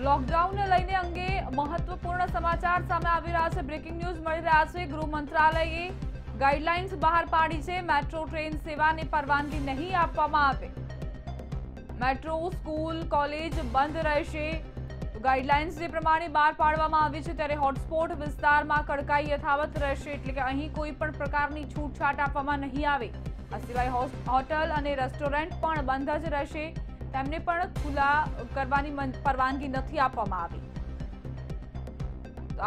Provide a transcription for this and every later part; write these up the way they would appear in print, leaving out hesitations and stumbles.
Lockdown लईने अंगे महत्वपूर्ण समाचार सामे आवी रह्या छे। ब्रेकिंग न्यूज मळी रह्या छे। गृह मंत्रालये गाइडलाइन्स बहार पाड़ी छे। मेट्रो ट्रेन सेवाने परवानगी नहीं आपवामां आवे। मेट्रो स्कूल कॉलेज बंद रहेशे। गाइडलाइन्स जे प्रमाणे बहार पाडवामां आवी छे त्यारे हॉटस्पॉट विस्तारमां कड़काई यथावत रहेशे, એટલે કે અહીં કોઈ પણ પ્રકારની છૂટછાટ આપવામાં નહીં આવે। આ સિવાય હોટલ અને રેસ્ટોરન્ટ પણ બંધ જ રહેશે। તેમને પણ ખુલ્લા કરવાની પરવાનગી નથી આપવામાં આવી।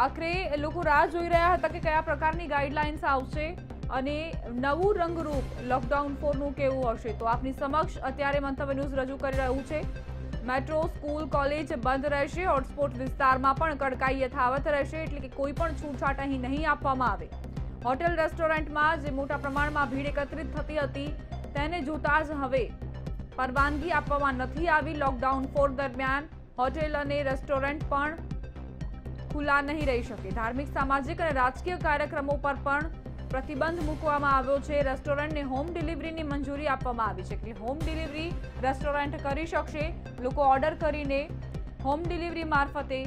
આખરે લોકો રાહ જોઈ રહ્યા હતા કે કયા પ્રકારની ગાઈડલાઇન્સ આવશે અને નવું રંગરૂપ લોકડાઉન 4 નું કેવું હશે। તો આપની સમક્ષ અત્યારે મંતવ્ય ન્યૂઝ રજૂ કરી રહ્યું છે। મેટ્રો સ્કૂલ કોલેજ બંધ રહેશે। હોટસ્પોટ વિસ્તારમાં પણ કડકાઈ યથાવત રહેશે, એટલે કે કોઈ પણ છૂટછાટ અહીં નહીં આપવામાં આવે। હોટેલ રેસ્ટોરન્ટમાં જે મોટા પ્રમાણમાં ભીડ એકત્રિત થતી હતી તેને જોતા જ હવે પરવાનગી આપવામાં નથી આવી। લોકડાઉન 4 દરમિયાન હોટેલ અને રેસ્ટોરન્ટ પણ ખુલ્લા નહીં રહી શકે। ધાર્મિક સામાજિક અને રાજકીય કાર્યક્રમો પર પણ પ્રતિબંધ મૂકવામાં આવ્યો છે। રેસ્ટોરન્ટને હોમ ડિલિવરીની મંજૂરી આપવામાં આવી છે, એટલે હોમ ડિલિવરી રેસ્ટોરન્ટ કરી શકશે। લોકો ઓર્ડર કરીને હોમ ડિલિવરી મારફતે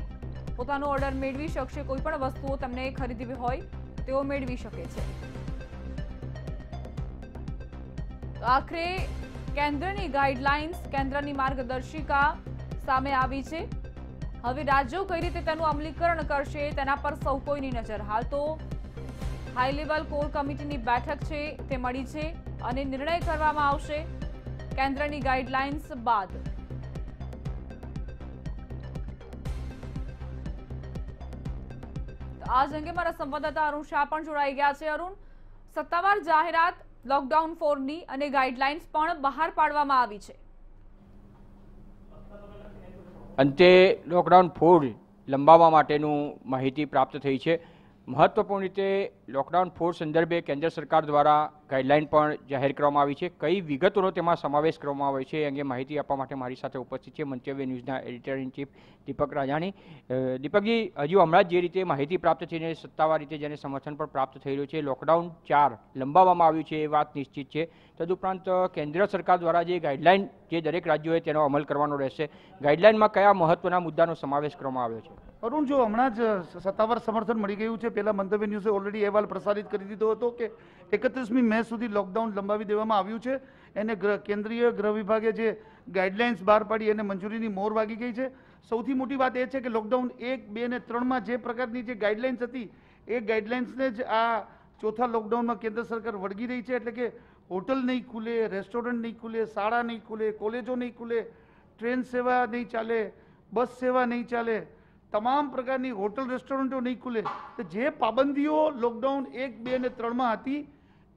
પોતાનો ઓર્ડર મેળવી શકશે। કોઈ પણ વસ્તુઓ તમને ખરીદવી હોય તેઓ મેળવી શકે છે। આખરે કેન્દ્રની ગાઈડલાઇન્સ કેન્દ્રની માર્ગદર્શિકા સામે આવી છે। હવે રાજ્યો કઈ રીતે તેનું અમલીકરણ કરશે તેના પર સૌ કોઈની નજર। હાલ તો હાઈ લેવલ કોર કમિટીની બેઠક છે તે મળી છે અને નિર્ણય કરવામાં આવશે કેન્દ્રની ગાઈડલાઇન્સ બાદ। આજ અંગે મારા સંવાદદાતા અરુણ શાહ પણ જોડાઈ ગયા છે। અરુણ, સત્તાવાર જાહેરાત લોકડાઉન 4 ની અને ગાઈડલાઇન્સ પણ બહાર પાડવામાં આવી છે। અંતે લોકડાઉન 4 લંબાવવા માટેનું માહિતી પ્રાપ્ત થઈ છે। મહત્વપૂર્ણ રીતે લોકડાઉન 4 સંદર્ભે કેન્દ્ર સરકાર દ્વારા ગાઈડલાઇન પણ જાહેર કરવામાં આવી છે। કઈ વિગતોનો તેમાં સમાવેશ કરવામાં આવે છે એ અંગે માહિતી આપવા માટે મારી સાથે ઉપસ્થિત છે મંતવ્ય ન્યૂઝના એડિટર ઇન ચીફ દીપક રાજાણી। દીપકજી, હજુ હમણાં જ જે રીતે માહિતી પ્રાપ્ત થઈને સત્તાવાર રીતે જેને સમર્થન પણ પ્રાપ્ત થઈ રહ્યું છે, લોકડાઉન 4 લંબાવવામાં આવ્યું છે એ વાત નિશ્ચિત છે। તદુપરાંત કેન્દ્ર સરકાર દ્વારા જે ગાઈડલાઇન જે દરેક રાજ્યોએ તેનો અમલ કરવાનો રહેશે, ગાઈડલાઇનમાં કયા મહત્વના મુદ્દાનો સમાવેશ કરવામાં આવ્યો છે? અરુણ, જો હમણાં જ સત્તાવાર સમર્થન મળી ગયું છે। પહેલા મંતવ્ય ન્યૂઝે ઓલરેડી અહેવાલ પ્રસારિત કરી દીધો હતો કે 31મી મે સુધી લોકડાઉન લંબાવી દેવામાં આવ્યું છે। એને કેન્દ્રીય ગૃહ વિભાગે જે ગાઈડલાઇન્સ બહાર પાડી એને મંજૂરીની મોહર વાગી ગઈ છે। સૌથી મોટી વાત એ છે કે લોકડાઉન 1, 2 અને 3માં જે પ્રકારની જે ગાઈડલાઇન્સ હતી એ ગાઈડલાઇન્સને જ આ ચોથા લોકડાઉનમાં કેન્દ્ર સરકાર વળગી રહી છે। એટલે કે હોટલ નહીં ખુલે, રેસ્ટોરન્ટ નહીં ખુલે, શાળા નહીં ખુલે, કોલેજો નહીં ખુલે, ટ્રેન સેવા નહીં ચાલે, બસ સેવા નહીં ચાલે, તમામ પ્રકારની હોટલ રેસ્ટોરન્ટો નહીં ખુલે। તો જે પાબંદીઓ લોકડાઉન 1, 2 અને 3માં હતી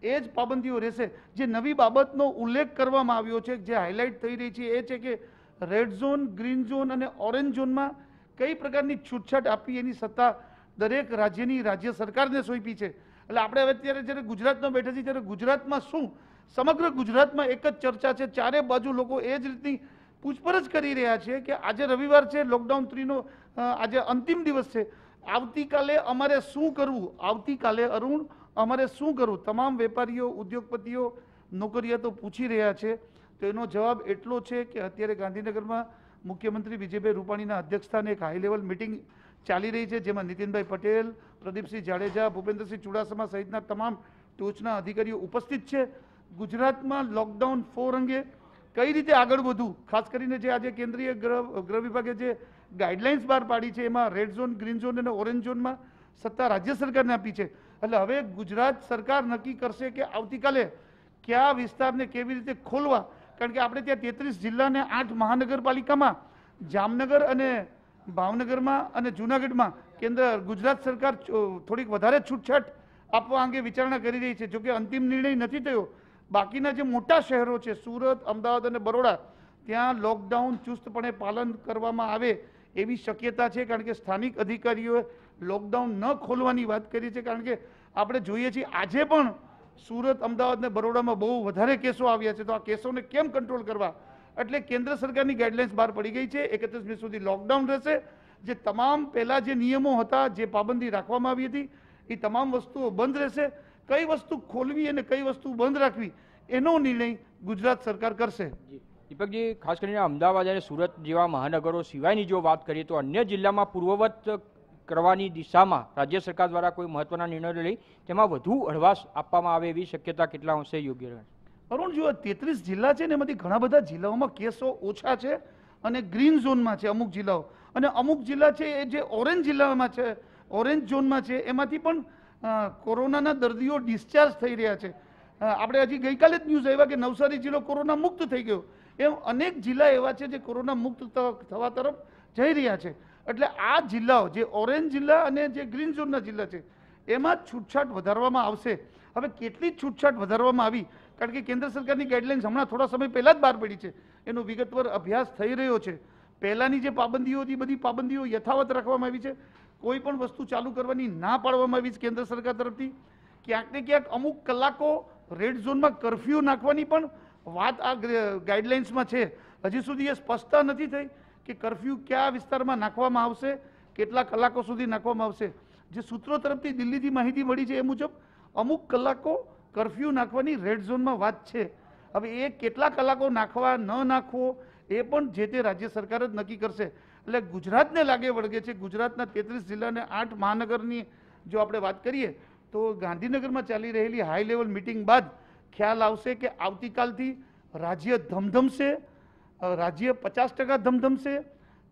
એ જ પાબંદીઓ રહેશે। જે નવી બાબતનો ઉલ્લેખ કરવામાં આવ્યો છે, જે હાઇલાઇટ થઈ રહી છે એ છે કે રેડ ઝોન, ગ્રીન ઝોન અને ઓરેન્જ ઝોનમાં કઈ પ્રકારની છૂટછાટ આપી એની સત્તા દરેક રાજ્યની રાજ્ય સરકારને સોંપી છે। એટલે આપણે હવે અત્યારે જ્યારે ગુજરાતમાં બેઠા છીએ ત્યારે ગુજરાતમાં શું સમગ્ર ગુજરાતમાં એક જ ચર્ચા છે। ચારે બાજુ લોકો એ જ રીતની પૂછપરછ કરી રહ્યા છે કે આજે રવિવાર છે, લોકડાઉન 3નો આજે અંતિમ દિવસ છે, આવતીકાલે અમારે શું કરવું? આવતીકાલે અરુણ અમારે શું કરવું? તમામ વેપારીઓ, ઉદ્યોગપતિઓ, નોકરિયાતો પૂછી રહ્યા છે। તો એનો જવાબ એટલો છે કે અત્યારે ગાંધીનગરમાં મુખ્યમંત્રી વિજયભાઈ રૂપાણીના અધ્યક્ષસ્થાને એક હાઈ લેવલ મિટિંગ ચાલી રહી છે, જેમાં નીતિનભાઈ પટેલ, પ્રદીપસિંહ જાડેજા, ભૂપેન્દ્રસિંહ ચુડાસમા સહિતના તમામ ટોચના અધિકારીઓ ઉપસ્થિત છે। ગુજરાતમાં લોકડાઉન 4 અંગે કઈ રીતે આગળ વધવું, ખાસ કરીને જે આજે કેન્દ્રીય ગૃહ વિભાગે જે ગાઈડલાઇન્સ બહાર પાડી છે એમાં રેડ ઝોન, ગ્રીન ઝોન અને ઓરેન્જ ઝોનમાં સત્તા રાજ્ય સરકારને આપી છે। એટલે હવે ગુજરાત સરકાર નક્કી કરશે કે આવતીકાલે કયા વિસ્તારને કેવી રીતે ખોલવા। કારણ કે આપણે ત્યાં 33 જિલ્લાને 8 મહાનગરપાલિકામાં જામનગર અને ભાવનગરમાં અને જૂનાગઢમાં ગુજરાત સરકાર થોડીક વધારે છૂટછાટ આપવા અંગે વિચારણા કરી રહી છે। જોકે અંતિમ નિર્ણય નથી થયો। બાકીના જે મોટા શહેરો છે સુરત, અમદાવાદ અને બરોડા, ત્યાં લોકડાઉન ચુસ્તપણે પાલન કરવામાં આવે એવી શક્યતા છે। કારણ કે સ્થાનિક અધિકારીઓએ લોકડાઉન ન ખોલવાની વાત કરી છે। કારણ કે આપણે જોઈએ છીએ આજે પણ સુરત, અમદાવાદ અને બરોડામાં બહુ વધારે કેસો આવ્યા છે। તો આ કેસોને કેમ કંટ્રોલ કરવા? એટલે કેન્દ્ર સરકારની ગાઈડલાઇન્સ બહાર પડી ગઈ છે। 31 મે સુધી લોકડાઉન રહેશે। જે તમામ પહેલા જે નિયમો હતા, જે પાબંદી રાખવામાં આવી હતી એ તમામ વસ્તુઓ બંધ રહેશે। કઈ વસ્તુ ખોલવી અને કઈ વસ્તુ બંધ રાખવી એનો નિર્ણય ગુજરાત સરકાર કરશે। દીપકજી, ખાસ કરીને અમદાવાદ અને સુરત જેવા મહાનગરો સિવાયની જો વાત કરીએ તો અન્ય જિલ્લામાં પૂર્વવત કરવાની દિશામાં રાજ્ય સરકાર દ્વારા કોઈ મહત્વના નિર્ણયો લઈ તેમાં વધુ હળવાશ આપવામાં આવે એવી શક્યતા કેટલા અંશે યોગ્ય રહે? અરુણ, જો 33 જિલ્લા છે ને એમાંથી ઘણા બધા જિલ્લાઓમાં કેસો ઓછા છે અને ગ્રીન ઝોનમાં છે અમુક જિલ્લાઓ, અને અમુક જિલ્લા છે એ જે ઓરેન્જ જિલ્લામાં છે, ઓરેન્જ ઝોનમાં છે, એમાંથી પણ કોરોનાના દર્દીઓ ડિસ્ચાર્જ થઈ રહ્યા છે. આપણે હજી ગઈકાલે જ ન્યૂઝ આવ્યા કે નવસારી જિલ્લો કોરોના મુક્ત થઈ ગયો. એમ અનેક જિલ્લા એવા છે જે કોરોના મુક્ત થવા તરફ જઈ રહ્યા છે. એટલે આ જિલ્લાઓ જે ઓરેન્જ જિલ્લા અને જે ગ્રીન ઝોનના જિલ્લા છે એમાં છૂટછાટ વધારવામાં આવશે. હવે કેટલી છૂટછાટ વધારવામાં આવી, કારણ કે કેન્દ્ર સરકારની ગાઈડલાઇન્સ હમણાં થોડા સમય પહેલાં જ બહાર પડી છે, એનો વિગતવાર અભ્યાસ થઈ રહ્યો છે. પહેલાંની જે પાબંદીઓ હતી બધી પાબંદીઓ યથાવત રાખવામાં આવી છે. કોઈ પણ વસ્તુ ચાલુ કરવાની ના પાડવામાં આવી છે કેન્દ્ર સરકાર તરફથી. ક્યાંક ને ક્યાંક અમુક કલાકો રેડ ઝોનમાં કરફ્યુ નાખવાની પણ વાત આ ગાઈડલાઇન્સમાં છે. હજી સુધી એ સ્પષ્ટતા નથી થઈ કે કરફ્યુ કયા વિસ્તારમાં નાખવામાં આવશે, કેટલા કલાકો સુધી નાખવામાં આવશે. જે સૂત્રો તરફથી દિલ્હીથી માહિતી મળી છે એ મુજબ અમુક કલાકો કરફ્યુ નાખવાની રેડ ઝોનમાં વાત છે. હવે એ કેટલા કલાકો નાખવા ન નાખવો એ પણ જે તે રાજ્ય સરકાર જ નક્કી કરશે. એટલે ગુજરાતને લાગે વળગે છે, ગુજરાતના 33 જિલ્લા અને 8 મહાનગરની જો આપણે વાત કરીએ તો ગાંધીનગરમાં ચાલી રહેલી હાઈ લેવલ મિટિંગ બાદ ખ્યાલ આવશે કે આવતીકાલથી રાજ્ય ધમધમશે, રાજ્ય 50% ધમધમશે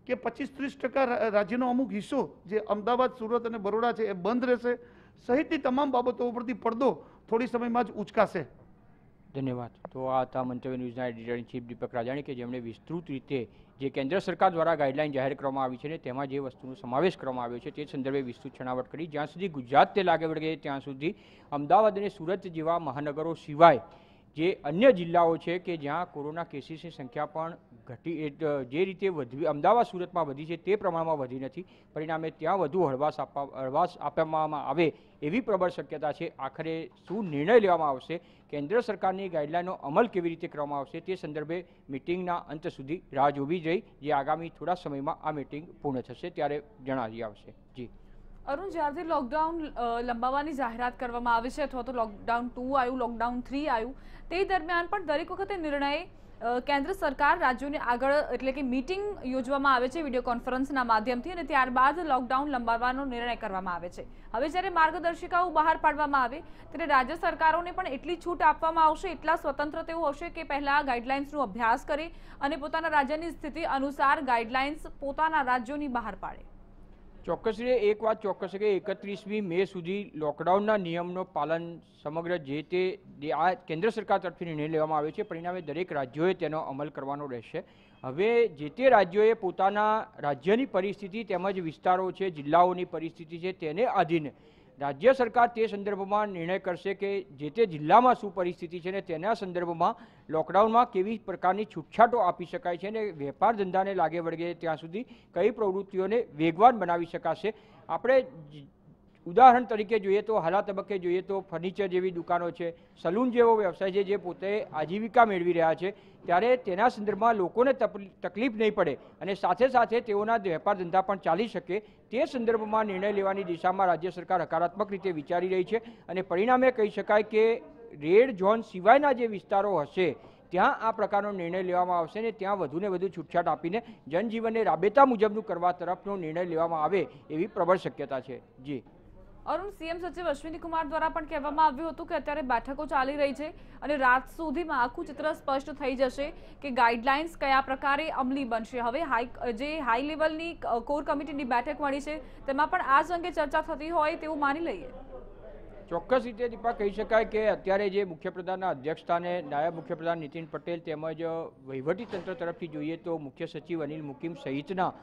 કે 25-30% રાજ્યનો અમુક હિસ્સો જે અમદાવાદ, સુરત અને બરોડા છે એ બંધ રહેશે, સહિતની તમામ બાબતો ઉપરથી પડદો થોડી સમયમાં જ ઉચકાશે. ધન્યવાદ. તો આ હતા મંતવ્ય ન્યૂઝના એડિટર ઇન ચીફ દીપક રાજાણી કે જેમણે વિસ્તૃત રીતે જે કેન્દ્ર સરકાર દ્વારા ગાઈડલાઇન જાહેર કરવામાં આવી છે ને તેમાં જે વસ્તુનો સમાવેશ કરવામાં આવ્યો છે તે સંદર્ભે વિસ્તૃત છણાવટ કરી. જ્યાં સુધી ગુજરાતને લાગે વળગે ત્યાં સુધી અમદાવાદ અને સુરત જેવા મહાનગરો સિવાય જે અન્ય જિલ્લાઓ છે કે જ્યાં કોરોના કેસીસની સંખ્યા પણ ઘટી, જે રીતે વધી અમદાવાદ સુરતમાં વધી છે તે પ્રમાણમાં વધી નથી. પરિણામે ત્યાં વધુ હળવાશ આપવામાં આવે એવી પ્રબળ શક્યતા છે. આખરે શું નિર્ણય લેવામાં આવશે, કેન્દ્ર સરકારની ગાઈડલાઇનનો અમલ કેવી રીતે કરવામાં આવશે તે સંદર્ભે મિટિંગના અંત સુધી રાહ જોવી જોઈએ. જે આગામી થોડા સમયમાં આ મિટિંગ પૂર્ણ થશે ત્યારે જણાવી આવશે. જી અરુણ, જ્યારથી લોકડાઉન લંબાવવાની જાહેરાત કરવામાં આવી છે અથવા તો લોકડાઉન 2 આવ્યું, લોકડાઉન 3 આવ્યું, તે દરમિયાન પણ દરેક વખતે નિર્ણય કેન્દ્ર સરકાર રાજ્યોને આગળ એટલે કે મીટિંગ યોજવામાં આવે છે વિડીયો કોન્ફરન્સના માધ્યમથી, અને ત્યારબાદ લોકડાઉન લંબાવવાનો નિર્ણય કરવામાં આવે છે. હવે જ્યારે માર્ગદર્શિકાઓ બહાર પાડવામાં આવે ત્યારે રાજ્ય સરકારોને પણ એટલી છૂટ આપવામાં આવશે, એટલા સ્વતંત્ર તેઓ હશે કે પહેલા ગાઈડલાઇન્સનો અભ્યાસ કરે અને પોતાના રાજ્યની સ્થિતિ અનુસાર ગાઈડલાઇન્સ પોતાના રાજ્યોની બહાર પાડે. ચોક્કસ રીતે એક વાત ચોક્કસ છે કે 31મી મે સુધી લોકડાઉનના નિયમનું પાલન સમગ્ર જે તે આ કેન્દ્ર સરકાર તરફથી નિર્ણય લેવામાં આવ્યો છે. પરિણામે દરેક રાજ્યોએ તેનો અમલ કરવાનો રહેશે. હવે જે તે રાજ્યોએ પોતાના રાજ્યની પરિસ્થિતિ તેમજ વિસ્તારો છે, જિલ્લાઓની પરિસ્થિતિ છે તેને આધીન રાજ્ય સરકાર તે સંદર્ભમાં નિર્ણય કરશે કે જે તે જિલ્લામાં શું પરિસ્થિતિ છે ને તેના સંદર્ભમાં લોકડાઉનમાં કેવી પ્રકારની છૂટછાટો આપી શકાય છે અને વેપાર ધંધાને લાગે વળગે ત્યાં સુધી કઈ પ્રવૃત્તિઓને વેગવાન બનાવી શકાશે. આપણે ઉદાહરણ તરીકે જોઈએ તો હાલના તબક્કે જોઈએ તો ફર્નિચર જેવી દુકાનો છે, સલૂન જેવો વ્યવસાય છે જે પોતે આજીવિકા મેળવી રહ્યા છે, ત્યારે તેના સંદર્ભમાં લોકોને તકલીફ નહીં પડે અને સાથે સાથે તેઓના વેપાર ધંધા પણ ચાલી શકે તે સંદર્ભમાં નિર્ણય લેવાની દિશામાં રાજ્ય સરકાર હકારાત્મક રીતે વિચારી રહી છે. અને પરિણામે કહી શકાય કે રેડ ઝોન સિવાયના જે વિસ્તારો હશે ત્યાં આ પ્રકારનો નિર્ણય લેવામાં આવશે ને ત્યાં વધુને વધુ છૂટછાટ આપીને જનજીવનને રાબેતા મુજબનું કરવા તરફનો નિર્ણય લેવામાં આવે એવી પ્રબળ શક્યતા છે. જી અરુણ, સીએમ સચિવ અશ્વિની કુમાર દ્વારા પણ કહેવામાં આવ્યું હતું કે અત્યારે બેઠકો ચાલી રહી છે અને રાત સુધીમાં આખું ચિત્ર સ્પષ્ટ થઈ જશે કે ગાઈડલાઇન્સ કયા પ્રકારે અમલી બનશે. હવે જે હાઈ લેવલની કોર કમિટીની બેઠક મળી છે તેમાં પણ આ જ અંગે ચર્ચા થતી હોય તેવું માની લઈએ. ચોક્કસ રીતે દીપા કહી શકાય કે અત્યારે જે મુખ્યપ્રધાનના અધ્યક્ષસ્થાને નાયબ મુખ્યપ્રધાન નીતિન પટેલ તેમજ વહીવટીતંત્ર તરફથી જોઈએ તો મુખ્ય સચિવ અનિલ મુકીમ સહિતના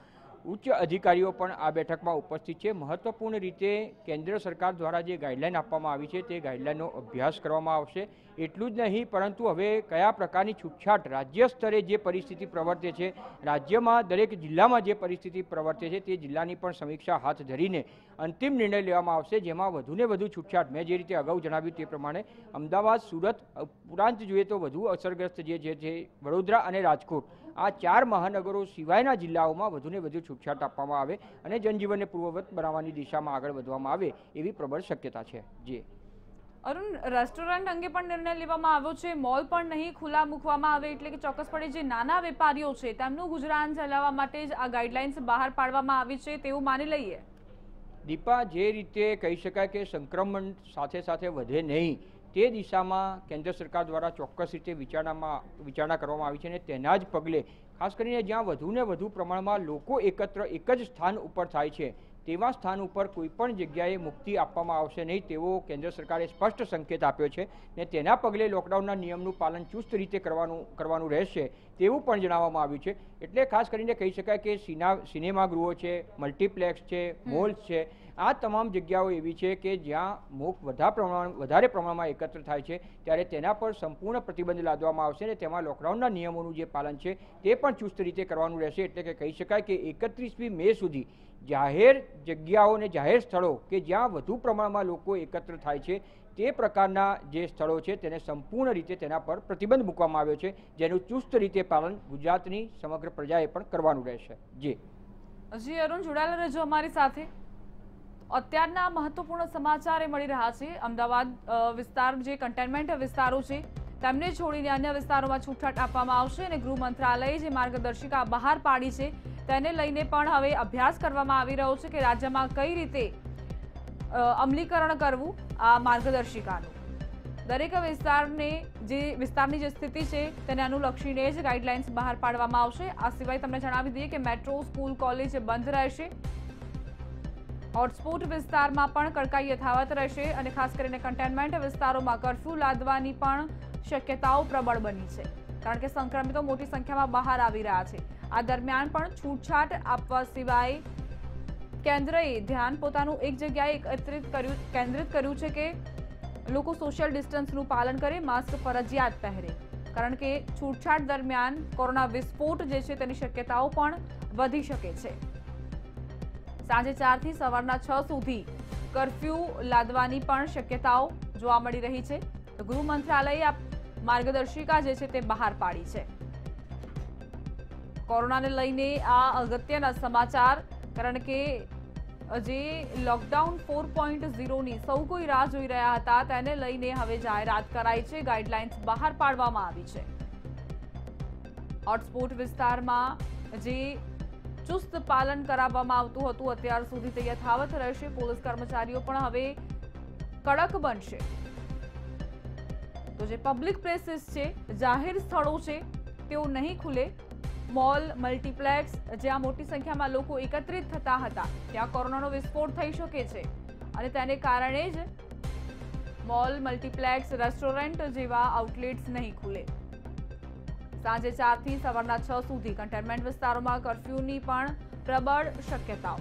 ઉચ્ચ અધિકારીઓ પણ આ બેઠકમાં ઉપસ્થિત છે. મહત્વપૂર્ણ રીતે કેન્દ્ર સરકાર દ્વારા જે ગાઈડલાઇન આપવામાં આવી છે તે ગાઈડલાઇનનો અભ્યાસ કરવામાં આવશે. એટલું જ નહીં પરંતુ હવે કયા પ્રકારની છૂટછાટ રાજ્ય સ્તરે જે પરિસ્થિતિ પ્રવર્તે છે, રાજ્યમાં દરેક જિલ્લામાં જે પરિસ્થિતિ પ્રવર્તે છે તે જિલ્લાની પણ સમીક્ષા હાથ ધરીને અંતિમ નિર્ણય લેવામાં આવશે, જેમાં વધુને વધુ છૂટછાટ મેં જે રીતે અગાઉ જણાવ્યું તે પ્રમાણે અમદાવાદ, સુરત ઉપરાંત જોઈએ તો વધુ અસરગ્રસ્ત જે છે વડોદરા અને રાજકોટ, આ 4 મહાનગરો સિવાયના જિલ્લાઓમાં વધુને વધુ છૂટછાટ આપવામાં આવે અને જનજીવનને પૂર્વવત બનાવવાની દિશામાં આગળ વધવામાં આવે એવી પ્રબળ શક્યતા છે. જી અરુણ, રેસ્ટોરન્ટ અંગે પણ નિર્ણય લેવામાં આવ્યો છે, મોલ પણ નહીં ખુલ્લા મૂકવામાં આવે, એટલે કે ચોક્કસપણે જે નાના વેપારીઓ છે તેમનું ગુજરાન ચલાવવા માટે જ આ ગાઈડલાઇન્સ બહાર પાડવામાં આવી છે તેવું માની લઈએ. દીપા, જે રીતે કહી શકાય કે સંક્રમણ સાથે સાથે વધે નહીં તે દિશામાં કેન્દ્ર સરકાર દ્વારા ચોક્કસ રીતે વિચારણા કરવામાં આવી છે અને તેના જ પગલે ખાસ કરીને જ્યાં વધુને વધુ પ્રમાણમાં લોકો એકત્ર એક જ સ્થાન ઉપર થાય છે તેવા સ્થાન ઉપર કોઈ પણ જગ્યાએ મુક્તિ આપવામાં આવશે નહીં તેવો કેન્દ્ર સરકારે સ્પષ્ટ સંકેત આપ્યો છે ને તેના પગલે લોકડાઉનના નિયમનું પાલન ચુસ્ત રીતે કરવાનું રહેશે તેવું પણ જણાવવામાં આવ્યું છે. એટલે ખાસ કરીને કહી શકાય કે સિનેમાગૃહો છે, મલ્ટીપ્લેક્સ છે, મોલ્સ છે, આ તમામ જગ્યાઓ એવી છે કે જ્યાં વધારે પ્રમાણમાં એકત્ર થાય છે ત્યારે તેના પર સંપૂર્ણ પ્રતિબંધ લાદવામાં આવશે અને તેમાં લોકડાઉનના નિયમોનું જે પાલન છે તે પણ ચુસ્ત રીતે કરવાનું રહેશે. એટલે કે કહી શકાય કે 31મી મે સુધી જાહેર જગ્યાઓ અને જાહેર સ્થળો કે જ્યાં વધુ પ્રમાણમાં લોકો એકત્ર થાય છે તે પ્રકારના જે સ્થળો છે તેને સંપૂર્ણ રીતે તેના પર પ્રતિબંધ મૂકવામાં આવ્યો છે, જેનું ચુસ્ત રીતે પાલન ગુજરાતની સમગ્ર પ્રજાએ પણ કરવાનું રહેશે. જી અરુણ, જોડાયેલા રહેજો અમારી સાથે. અત્યારના મહત્વપૂર્ણ સમાચાર એ મળી રહ્યા છે. અમદાવાદ વિસ્તાર જે કન્ટેનમેન્ટ વિસ્તારો છે તેમને છોડીને અન્ય વિસ્તારોમાં છૂટછાટ આપવામાં આવશે અને ગૃહ મંત્રાલયે જે માર્ગદર્શિકા બહાર પાડી છે તેને લઈને પણ હવે અભ્યાસ કરવામાં આવી રહ્યો છે કે રાજ્યમાં કઈ રીતે અમલીકરણ કરવું આ માર્ગદર્શિકાનું. દરેક વિસ્તારની જે સ્થિતિ છે તેને અનુલક્ષીને જ ગાઈડલાઇન્સ બહાર પાડવામાં આવશે. આ સિવાય તમને જણાવી દઈએ કે મેટ્રો, સ્કૂલ, કોલેજ બંધ રહેશે. હોટસ્પોટ વિસ્તારમાં પણ કડકાઈ યથાવત રહેશે અને ખાસ કરીને કન્ટેનમેન્ટ વિસ્તારોમાં કર્ફ્યુ લાદવાની પણ શક્યતાઓ પ્રબળ બની છે, કારણ કે સંક્રમિતો મોટી સંખ્યામાં બહાર આવી રહ્યા છે. આ દરમિયાન પણ છૂટછાટ આપવા સિવાય કેન્દ્રએ ધ્યાન પોતાનું એક જગ્યાએ કેન્દ્રિત કર્યું છે કે લોકો સોશિયલ ડિસ્ટન્સનું પાલન કરે, માસ્ક ફરજિયાત પહેરે, કારણ કે છૂટછાટ દરમિયાન કોરોના વિસ્ફોટ જે છે તેની શક્યતાઓ પણ વધી શકે છે. સાંજે 4 થી સવારના 6 સુધી કર્ફ્યુ લાદવાની પણ શક્યતાઓ જોવા મળી રહી છે. ગૃહ મંત્રાલયે આ માર્ગદર્શિકા જે છે તે બહાર પાડી છે. કોરોનાને લઈને આ અગત્યના સમાચાર, કારણ કે જે લોકડાઉન 4.0ની સૌ કોઈ રાહ જોઈ રહ્યા હતા તેને લઈને હવે જાહેરાત કરાઈ છે, ગાઈડલાઇન્સ બહાર પાડવામાં આવી છે. હોટસ્પોટ વિસ્તારમાં જે ચુસ્ત પાલન કરાવવામાં આવતું હતું અત્યાર સુધી તે યથાવત રહેશે. પોલીસ કર્મચારીઓ પણ હવે કડક બનશે. તો જે પબ્લિક પ્લેસીસ છે, જાહેર સ્થળો છે, તેઓ નહીં ખુલે. મોલ, મલ્ટીપ્લેક્સ જ્યાં મોટી સંખ્યામાં લોકો એકત્રિત થતા હતા ત્યાં કોરોનાનો વિસ્ફોટ થઈ શકે છે અને તેને કારણે જ મોલ, મલ્ટીપ્લેક્સ, રેસ્ટોરન્ટ જેવા આઉટલેટ્સ નહીં ખુલે. સાંજે 4 થી સવારના 6 સુધી કન્ટેનમેન્ટ વિસ્તારોમાં કર્ફ્યુની પણ પ્રબળ શક્યતાઓ.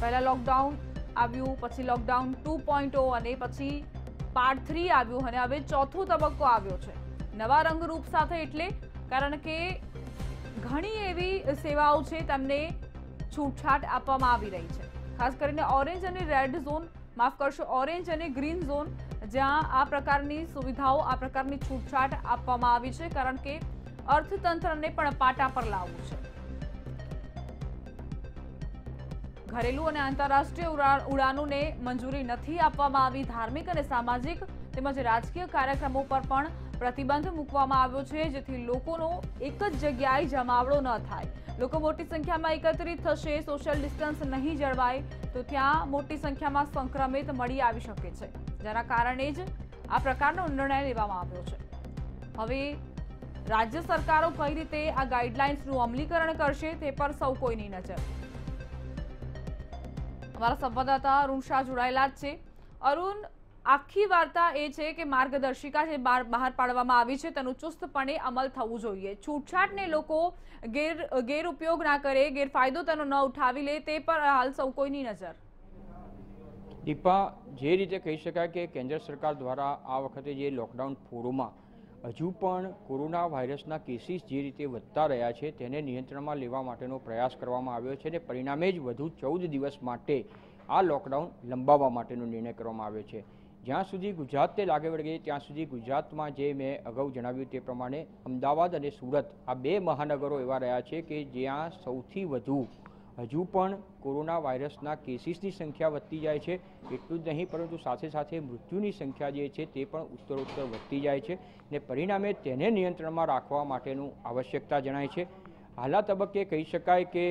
પહેલા લોકડાઉન આવ્યું, પછી લોકડાઉન 2.0 અને પછી પાર્ટ 3 આવ્યું અને હવે ચોથો તબક્કો આવ્યો છે નવા રંગરૂપ સાથે. એટલે કારણ કે ઘણી એવી સેવાઓ છે તેમને છૂટછાટ આપવામાં આવી રહી છે, ખાસ કરીને ઓરેન્જ અને રેડ ઝોન, માફ કરશો, ઓરેન્જ અને ગ્રીન ઝોન, જ્યાં આ પ્રકારની સુવિધાઓ, આ પ્રકારની છૂટછાટ આપવામાં આવી છે, કારણ કે અર્થતંત્રને પણ પાટા પર લાવવું છે. ઘરેલું અને આંતરરાષ્ટ્રીય ઉડાનોને મંજૂરી નથી આપવામાં આવી. ધાર્મિક અને સામાજિક તેમજ રાજકીય કાર્યક્રમો પર પણ પ્રતિબંધ મૂકવામાં આવ્યો છે, જેથી લોકોનો એક જ જગ્યાએ જમાવડો ન થાય. લોકો મોટી સંખ્યામાં એકત્રિત થશે, સોશિયલ ડિસ્ટન્સ નહીં જળવાય તો ત્યાં મોટી સંખ્યામાં સંક્રમિત મળી આવી શકે છે, જેના કારણે જ આ પ્રકારનો નિર્ણય લેવામાં આવ્યો છે. હવે રાજ્ય સરકારો કઈ રીતે આ ગાઈડલાઇન્સનું અમલીકરણ કરશે તે પર સૌ કોઈની નજર. અમારા સંવાદદાતા અરુણ શાહ જોડાયેલા જ છે. અરુણ, આખી વાર્તા એ છે કે માર્ગદર્શિકા જે બહાર પાડવામાં આવી છે તેનું ચુસ્તપણે અમલ થવું જોઈએ. છૂટછાટને લોકો ગેરઉપયોગ ના કરે, ગેરફાયદો તેનો ન ઉઠાવી લે, તે પર હાલ સૌ કોઈની નજર. દીપા, જે રીતે કહી શકાય કે કેન્દ્ર સરકાર દ્વારા આ વખતે જે લોકડાઉન 4માં હજુ પણ કોરોના વાયરસના કેસીસ જે રીતે વધતા રહ્યા છે તેને નિયંત્રણમાં લેવા માટેનો પ્રયાસ કરવામાં આવ્યો છે અને પરિણામે જ વધુ 14 દિવસ માટે આ લોકડાઉન લંબાવવા માટેનો નિર્ણય કરવામાં આવ્યો છે. જ્યાં સુધી ગુજરાતને લાગે વળગે ત્યાં સુધી ગુજરાતમાં જે મેં અગાઉ જણાવ્યું તે પ્રમાણે અમદાવાદ અને સુરત આ બે મહાનગરો એવા રહ્યા છે કે જ્યાં સૌથી વધુ હજુ પણ કોરોના વાયરસના કેસીસની સંખ્યા વધતી જાય છે. એટલું જ નહીં પરંતુ સાથે સાથે મૃત્યુની સંખ્યા જે છે તે પણ ઉત્તરોત્તર વધતી જાય છે ને પરિણામે તેને નિયંત્રણમાં રાખવા માટેનું આવશ્યકતા જણાય છે. હાલના તબક્કે કહી શકાય કે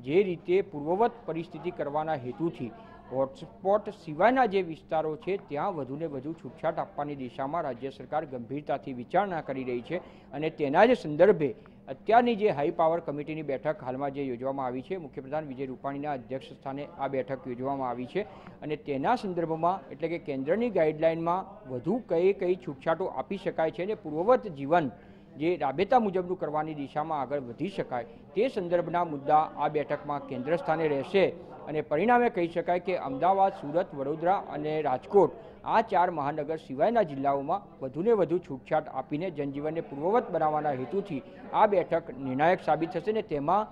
જે રીતે પૂર્વવત પરિસ્થિતિ કરવાના હેતુથી હોટસ્પોટ સિવાયના જે વિસ્તારો છે ત્યાં વધુને વધુ છૂટછાટ આપવાની દિશામાં રાજ્ય સરકાર ગંભીરતાથી વિચારણા કરી રહી છે અને તેના જ સંદર્ભે અત્યારની જે હાઈ પાવર કમિટીની બેઠક હાલમાં જે યોજવામાં આવી છે, મુખ્યપ્રધાન વિજય રૂપાણીના અધ્યક્ષ સ્થાને આ બેઠક યોજવામાં આવી છે અને તેના સંદર્ભમાં એટલે કે કેન્દ્રની ગાઈડલાઇનમાં વધુ કઈ છૂટછાટો આપી શકાય છે અને પૂર્વવત જીવન જે રાબેતા મુજબનું કરવાની દિશામાં આગળ વધી શકાય તે સંદર્ભના મુદ્દા આ બેઠકમાં કેન્દ્ર સ્થાને રહેશે અને પરિણામે કહી શકાય કે અમદાવાદ, સુરત, વડોદરા અને રાજકોટ આ 4 મહાનગર સિવાયના જિલ્લાઓમાં વધુને વધુ છૂટછાટ આપીને જનજીવનને પૂર્વવત બનાવવાના હેતુથી આ બેઠક નિર્ણાયક સાબિત થશે ને તેમાં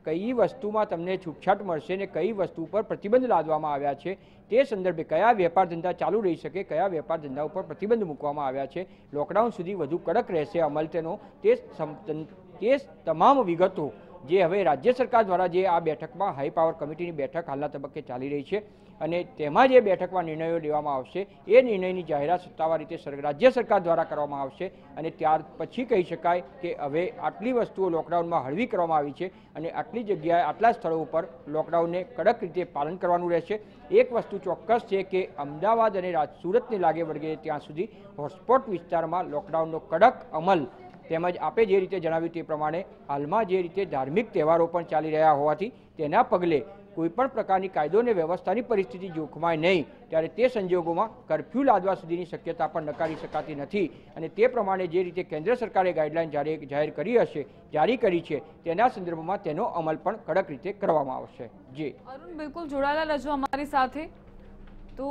કઈ વસ્તુમાં તમને છૂટછાટ મળશે ને કઈ વસ્તુ પર પ્રતિબંધ લાદવામાં આવ્યા છે તે સંદર્ભે કયા વેપાર ધંધા ચાલુ રહી શકે, કયા વેપાર ધંધા ઉપર પ્રતિબંધ મૂકવામાં આવ્યા છે, લોકડાઉન સુધી વધુ કડક રહેશે અમલ તેનો, તે તમામ વિગતો જે હવે રાજ્ય સરકાર દ્વારા જે આ બેઠકમાં હાઈ પાવર કમિટીની બેઠક હાલના તબક્કે ચાલી રહી છે અને તેમાં જે બેઠકમાં નિર્ણયો લેવામાં આવશે એ નિર્ણયની જાહેરાત સત્તાવાર રીતે રાજ્ય સરકાર દ્વારા કરવામાં આવશે અને ત્યાર પછી કહી શકાય કે હવે આટલી વસ્તુઓ લોકડાઉનમાં હળવી કરવામાં આવી છે અને આટલી જગ્યાએ આટલા સ્થળો ઉપર લોકડાઉનને કડક રીતે પાલન કરવાનું રહેશે. એક વસ્તુ ચોક્કસ છે કે અમદાવાદ અને સુરતને લાગે વળગે ત્યાં સુધી હોટસ્પોટ વિસ્તારમાં લોકડાઉનનો કડક અમલ તેમજ આપે જે રીતે જણાવ્યું તે પ્રમાણે હાલમાં જે રીતે ધાર્મિક તહેવારો પણ ચાલી રહ્યા હોવાથી તેના પગલે કોઈપણ પ્રકારની કાયદો અને વ્યવસ્થાની પરિસ્થિતિ જોખમાય નહીં ત્યારે તે સંજોગોમાં કર્ફ્યુ લાદવા સુધીની શક્યતા પણ નકારી શકાતી નથી અને તે પ્રમાણે જે રીતે કેન્દ્ર સરકારે ગાઈડલાઈન જારી કરી છે તેના સંદર્ભમાં તેનો અમલ પણ કડક રીતે કરવામાં આવશે. જી અરુણ, બિલકુલ જોડાયેલા રહેજો અમારી સાથે. તો